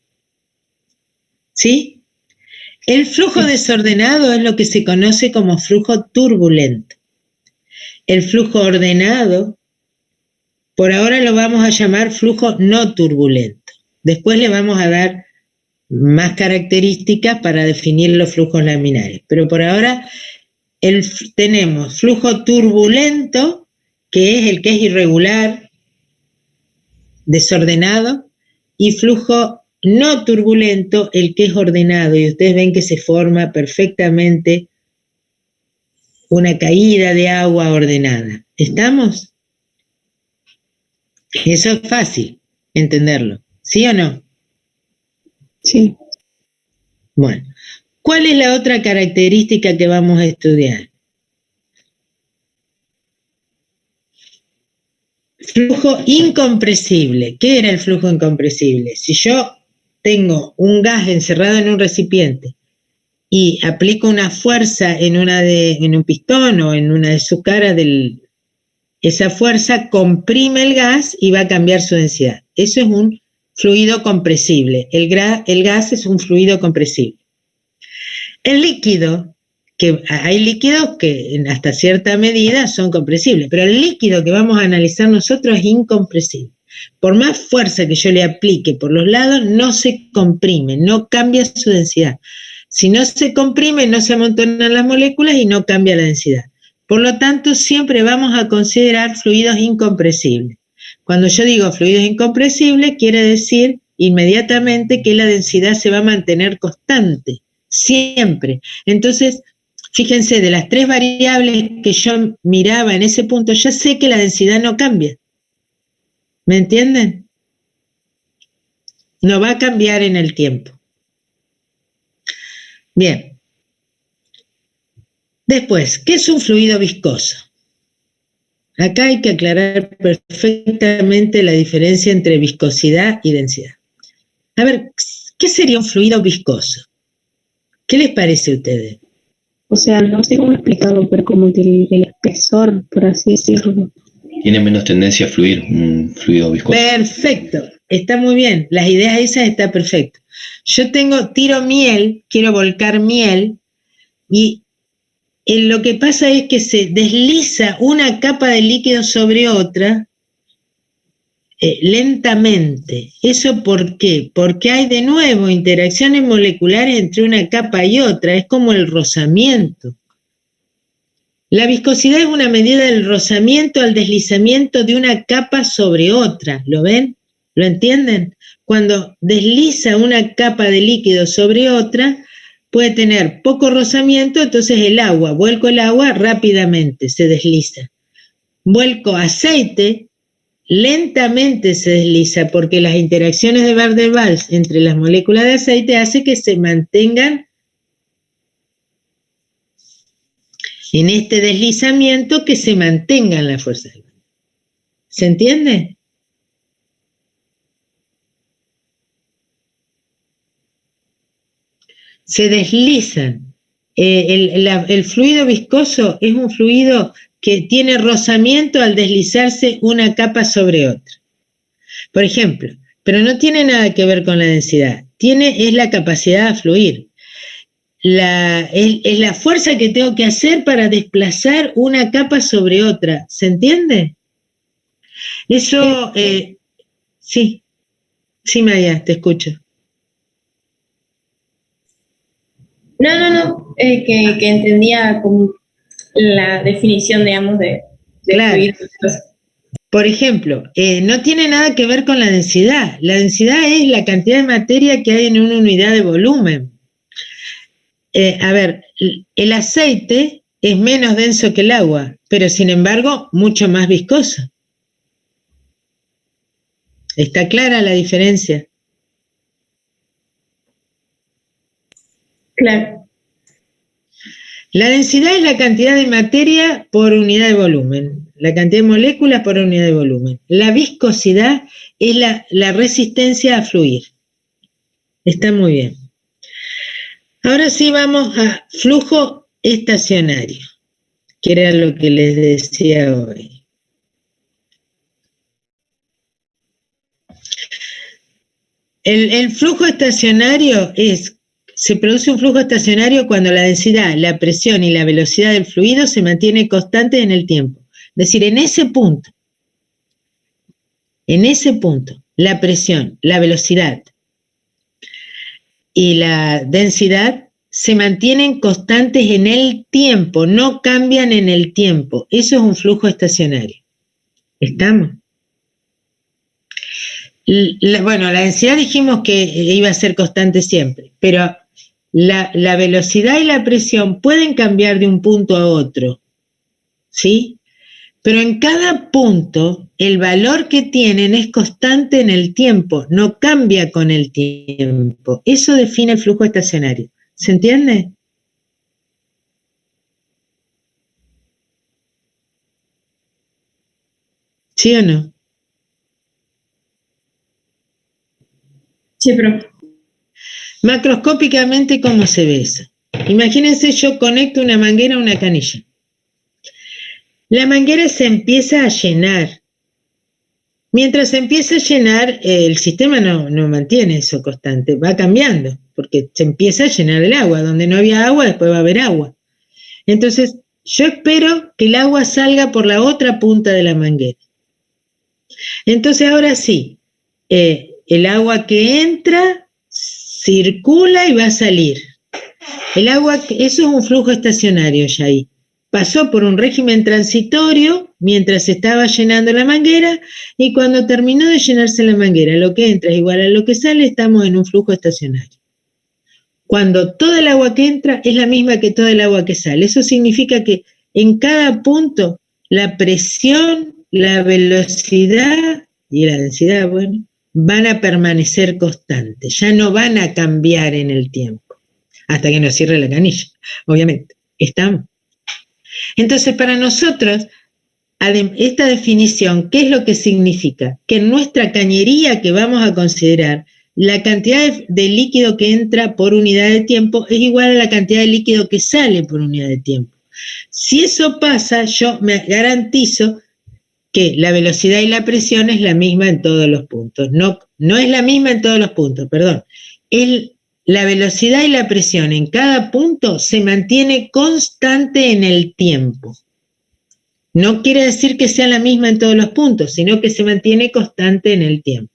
¿Sí? El flujo desordenado es lo que se conoce como flujo turbulento. El flujo ordenado, por ahora lo vamos a llamar flujo no turbulento. Después le vamos a dar más características para definir los flujos laminares. Pero por ahora tenemos flujo turbulento, que es el que es irregular, desordenado, y flujo no turbulento, el que es ordenado, y ustedes ven que se forma perfectamente una caída de agua ordenada. ¿Estamos? Eso es fácil entenderlo, ¿sí o no? Sí. Bueno, ¿cuál es la otra característica que vamos a estudiar? Flujo incompresible. ¿Qué era el flujo incompresible? Si yo tengo un gas encerrado en un recipiente y aplico una fuerza en un pistón o en una de sus caras, esa fuerza comprime el gas y va a cambiar su densidad. Eso es un fluido compresible. El gas es un fluido compresible. El líquido, que hay líquidos que hasta cierta medida son compresibles, pero el líquido que vamos a analizar nosotros es incompresible. Por más fuerza que yo le aplique por los lados, no se comprime, no cambia su densidad. Si no se comprime, no se amontonan las moléculas y no cambia la densidad. Por lo tanto, siempre vamos a considerar fluidos incompresibles. Cuando yo digo fluidos incompresibles, quiere decir inmediatamente que la densidad se va a mantener constante, siempre. Entonces, fíjense, de las 3 variables que yo miraba en ese punto, ya sé que la densidad no cambia. ¿Me entienden? No va a cambiar en el tiempo. Bien. Después, ¿qué es un fluido viscoso? Acá hay que aclarar perfectamente la diferencia entre viscosidad y densidad. A ver, ¿qué sería un fluido viscoso? ¿Qué les parece a ustedes? O sea, no sé cómo explicarlo, pero como que el espesor, por así decirlo. Tiene menos tendencia a fluir, un fluido viscoso. Perfecto, está muy bien, las ideas esas están perfecto. Yo tiro miel, quiero volcar miel, y lo que pasa es que se desliza una capa de líquido sobre otra lentamente. ¿Eso por qué? Porque hay de nuevo interacciones moleculares entre una capa y otra, es como el rozamiento. La viscosidad es una medida del rozamiento al deslizamiento de una capa sobre otra. ¿Lo ven? ¿Lo entienden? Cuando desliza una capa de líquido sobre otra, puede tener poco rozamiento, entonces vuelco el agua rápidamente, se desliza. Vuelco aceite, lentamente se desliza, porque las interacciones de Van der Waals entre las moléculas de aceite hace que se mantengan en este deslizamiento, que se mantengan las fuerzas. ¿Se entiende? Se deslizan. El fluido viscoso es un fluido que tiene rozamiento al deslizarse una capa sobre otra. Por ejemplo, pero no tiene nada que ver con la densidad, es la capacidad de fluir. Es la fuerza que tengo que hacer para desplazar una capa sobre otra. ¿Se entiende? Eso, sí, Maya, te escucho. No, que entendía como la definición, digamos, de Claro. fluido. Por ejemplo, no tiene nada que ver con la densidad. La densidad es la cantidad de materia que hay en una unidad de volumen. A ver, el aceite es menos denso que el agua, pero sin embargo mucho más viscoso. ¿Está clara la diferencia? Claro. La densidad es la cantidad de materia por unidad de volumen, la cantidad de moléculas por unidad de volumen. La viscosidad es la resistencia a fluir. Está muy bien. Ahora sí vamos a flujo estacionario, que era lo que les decía hoy. El flujo estacionario se produce un flujo estacionario cuando la densidad, la presión y la velocidad del fluido se mantiene constante en el tiempo. Es decir, en ese punto, la presión, la velocidad y la densidad se mantienen constantes en el tiempo, no cambian en el tiempo. Eso es un flujo estacionario. ¿Estamos? Bueno, la densidad dijimos que iba a ser constante siempre, pero la velocidad y la presión pueden cambiar de un punto a otro, ¿sí? Pero en cada punto el valor que tienen es constante en el tiempo, no cambia con el tiempo. Eso define el flujo estacionario. ¿Se entiende? ¿Sí o no? Sí, profe. Macroscópicamente, ¿cómo se ve eso? Imagínense, yo conecto una manguera a una canilla. La manguera se empieza a llenar. Mientras se empieza a llenar, el sistema no mantiene eso constante, va cambiando, porque se empieza a llenar el agua. Donde no había agua, después va a haber agua. Entonces, yo espero que el agua salga por la otra punta de la manguera. Entonces, ahora sí, el agua que entra circula y va a salir. El agua, eso es un flujo estacionario ya ahí. Pasó por un régimen transitorio mientras se estaba llenando la manguera, y cuando terminó de llenarse la manguera, lo que entra es igual a lo que sale, estamos en un flujo estacionario. Cuando toda el agua que entra es la misma que toda el agua que sale. Eso significa que en cada punto la presión, la velocidad y la densidad, bueno, van a permanecer constantes, ya no van a cambiar en el tiempo, hasta que nos cierre la canilla, obviamente. ¿Estamos? Entonces, para nosotros, esta definición, ¿qué es lo que significa? Que en nuestra cañería que vamos a considerar, la cantidad de líquido que entra por unidad de tiempo es igual a la cantidad de líquido que sale por unidad de tiempo. Si eso pasa, yo me garantizo que la velocidad y la presión es la misma en todos los puntos. No es la misma en todos los puntos, perdón. La velocidad y la presión en cada punto se mantiene constante en el tiempo. No quiere decir que sea la misma en todos los puntos, sino que se mantiene constante en el tiempo.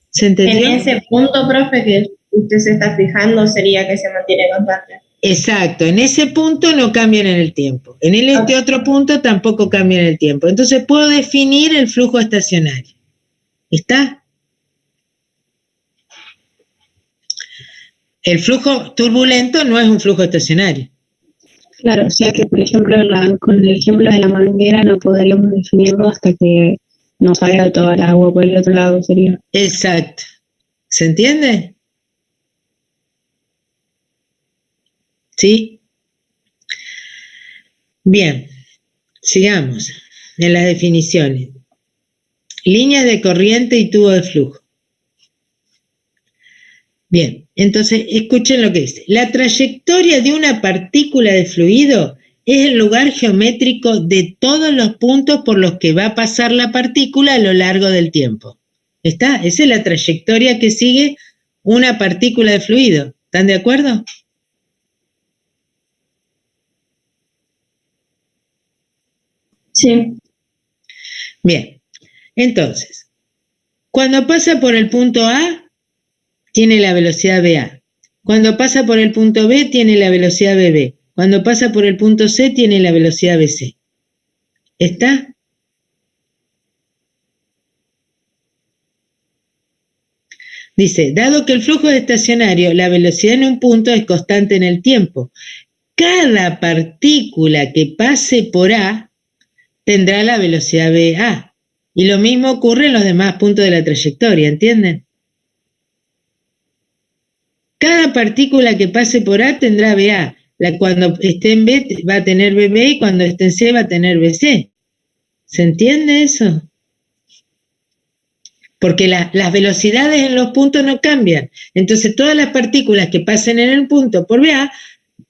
¿Se entendió? En ese punto, profe, que usted se está fijando, sería que se mantiene constante. Exacto, en ese punto no cambian en el tiempo. En este otro punto tampoco cambian en el tiempo. Entonces puedo definir el flujo estacionario. ¿Está? El flujo turbulento no es un flujo estacionario. Claro, o sea que, por ejemplo, con el ejemplo de la manguera no podríamos definirlo hasta que no salga toda el agua por el otro lado, sería. Exacto. ¿Se entiende? ¿Sí? Bien, sigamos en las definiciones. Líneas de corriente y tubo de flujo. Bien, entonces escuchen lo que dice. La trayectoria de una partícula de fluido es el lugar geométrico de todos los puntos por los que va a pasar la partícula a lo largo del tiempo. ¿Está? Esa es la trayectoria que sigue una partícula de fluido. ¿Están de acuerdo? Sí. Bien, entonces, cuando pasa por el punto A, tiene la velocidad VA. Cuando pasa por el punto B, tiene la velocidad BB. Cuando pasa por el punto C, tiene la velocidad BC. ¿Está? Dice, dado que el flujo es estacionario, la velocidad en un punto es constante en el tiempo. Cada partícula que pase por A tendrá la velocidad BA. Y lo mismo ocurre en los demás puntos de la trayectoria, ¿entienden? Cada partícula que pase por A tendrá BA. Cuando esté en B va a tener BB y cuando esté en C va a tener BC. ¿Se entiende eso? Porque las velocidades en los puntos no cambian. Entonces todas las partículas que pasen en el punto por BA,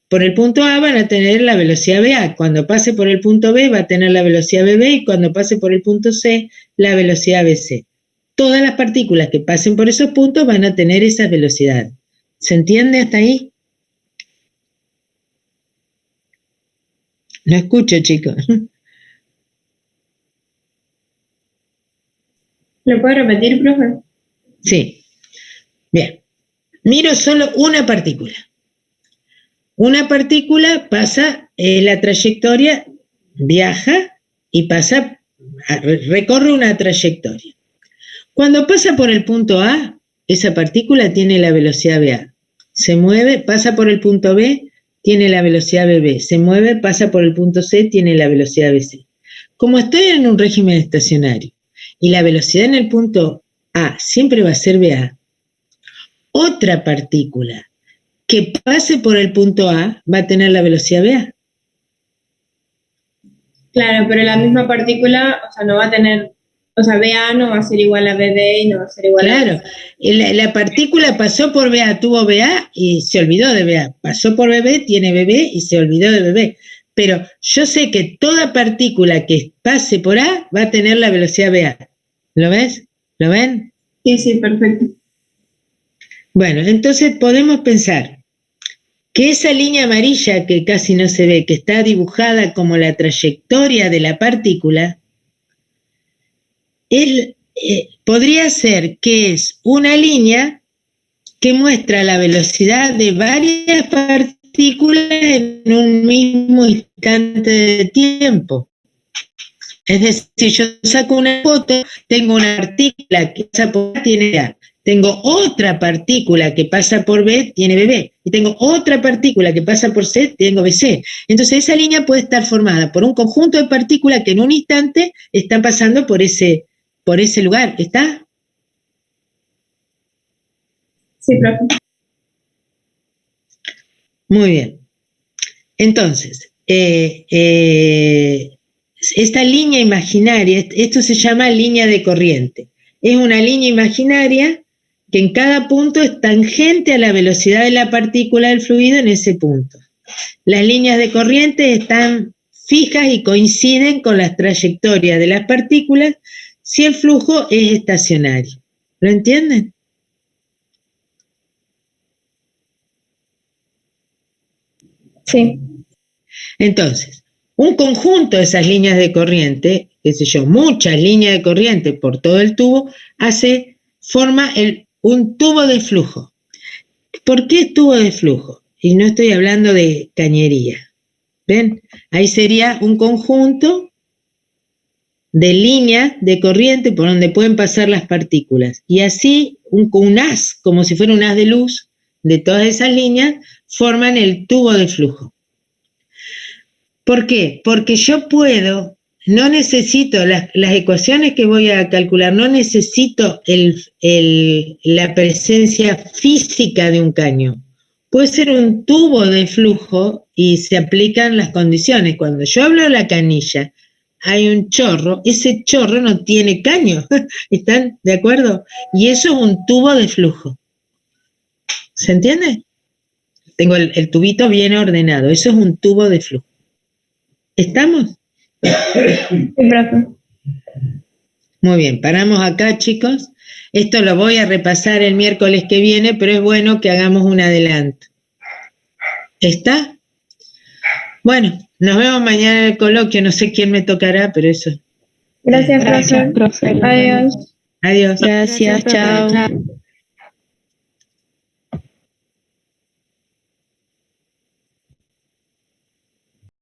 por el punto A van a tener la velocidad BA. Cuando pase por el punto B va a tener la velocidad BB y cuando pase por el punto C la velocidad BC. Todas las partículas que pasen por esos puntos van a tener esas velocidades. ¿Se entiende hasta ahí? No escucho, chicos. ¿Lo puede repetir, profe? Sí. Bien. Miro solo una partícula. Una partícula pasa la trayectoria, viaja y pasa, recorre una trayectoria. Cuando pasa por el punto A, esa partícula tiene la velocidad VA. Se mueve, pasa por el punto B, tiene la velocidad BB. Se mueve, pasa por el punto C, tiene la velocidad BC. Como estoy en un régimen estacionario y la velocidad en el punto A siempre va a ser VA, otra partícula que pase por el punto A va a tener la velocidad VA. Claro, pero la misma partícula, o sea, no va a tener, O sea, BA no va a ser igual a BB y no va a ser igual Claro, la partícula pasó por BA, tuvo BA y se olvidó de BA. Pasó por BB, tiene BB y se olvidó de BB. Pero yo sé que toda partícula que pase por A va a tener la velocidad BA. ¿Lo ves? ¿Lo ven? Sí, sí, perfecto. Bueno, entonces podemos pensar que esa línea amarilla que casi no se ve, que está dibujada como la trayectoria de la partícula, podría ser que es una línea que muestra la velocidad de varias partículas en un mismo instante de tiempo. Es decir, yo saco una foto, tengo una partícula que pasa por A, tiene A. Tengo otra partícula que pasa por B, tiene BB. Y tengo otra partícula que pasa por C, tengo BC. Entonces esa línea puede estar formada por un conjunto de partículas que en un instante están pasando por ese lugar. ¿Está? Sí, profe. Muy bien. Entonces, esta línea imaginaria, esto se llama línea de corriente. Es una línea imaginaria que en cada punto es tangente a la velocidad de la partícula del fluido en ese punto. Las líneas de corriente están fijas y coinciden con las trayectorias de las partículas si el flujo es estacionario. ¿Lo entienden? Sí. Entonces, un conjunto de esas líneas de corriente, qué sé yo, muchas líneas de corriente por todo el tubo, forma un tubo de flujo. ¿Por qué tubo de flujo? Y no estoy hablando de cañería. ¿Ven? Ahí sería un conjunto de líneas de corriente por donde pueden pasar las partículas. Y así, un haz, como si fuera un haz de luz, de todas esas líneas, forman el tubo de flujo. ¿Por qué? Porque yo no necesito las ecuaciones que voy a calcular, no necesito la presencia física de un caño. Puede ser un tubo de flujo y se aplican las condiciones. Cuando yo hablo de la canilla, hay un chorro, ese chorro no tiene caño. ¿Están de acuerdo? Y eso es un tubo de flujo. ¿Se entiende? Tengo el tubito bien ordenado, eso es un tubo de flujo. ¿Estamos? Sí, profe. Muy bien, paramos acá, chicos. Esto lo voy a repasar el miércoles que viene, pero es bueno que hagamos un adelanto. ¿Está? Bueno, nos vemos mañana en el coloquio. No sé quién me tocará, pero eso. Gracias, profe. Adiós. Adiós. Gracias, chao.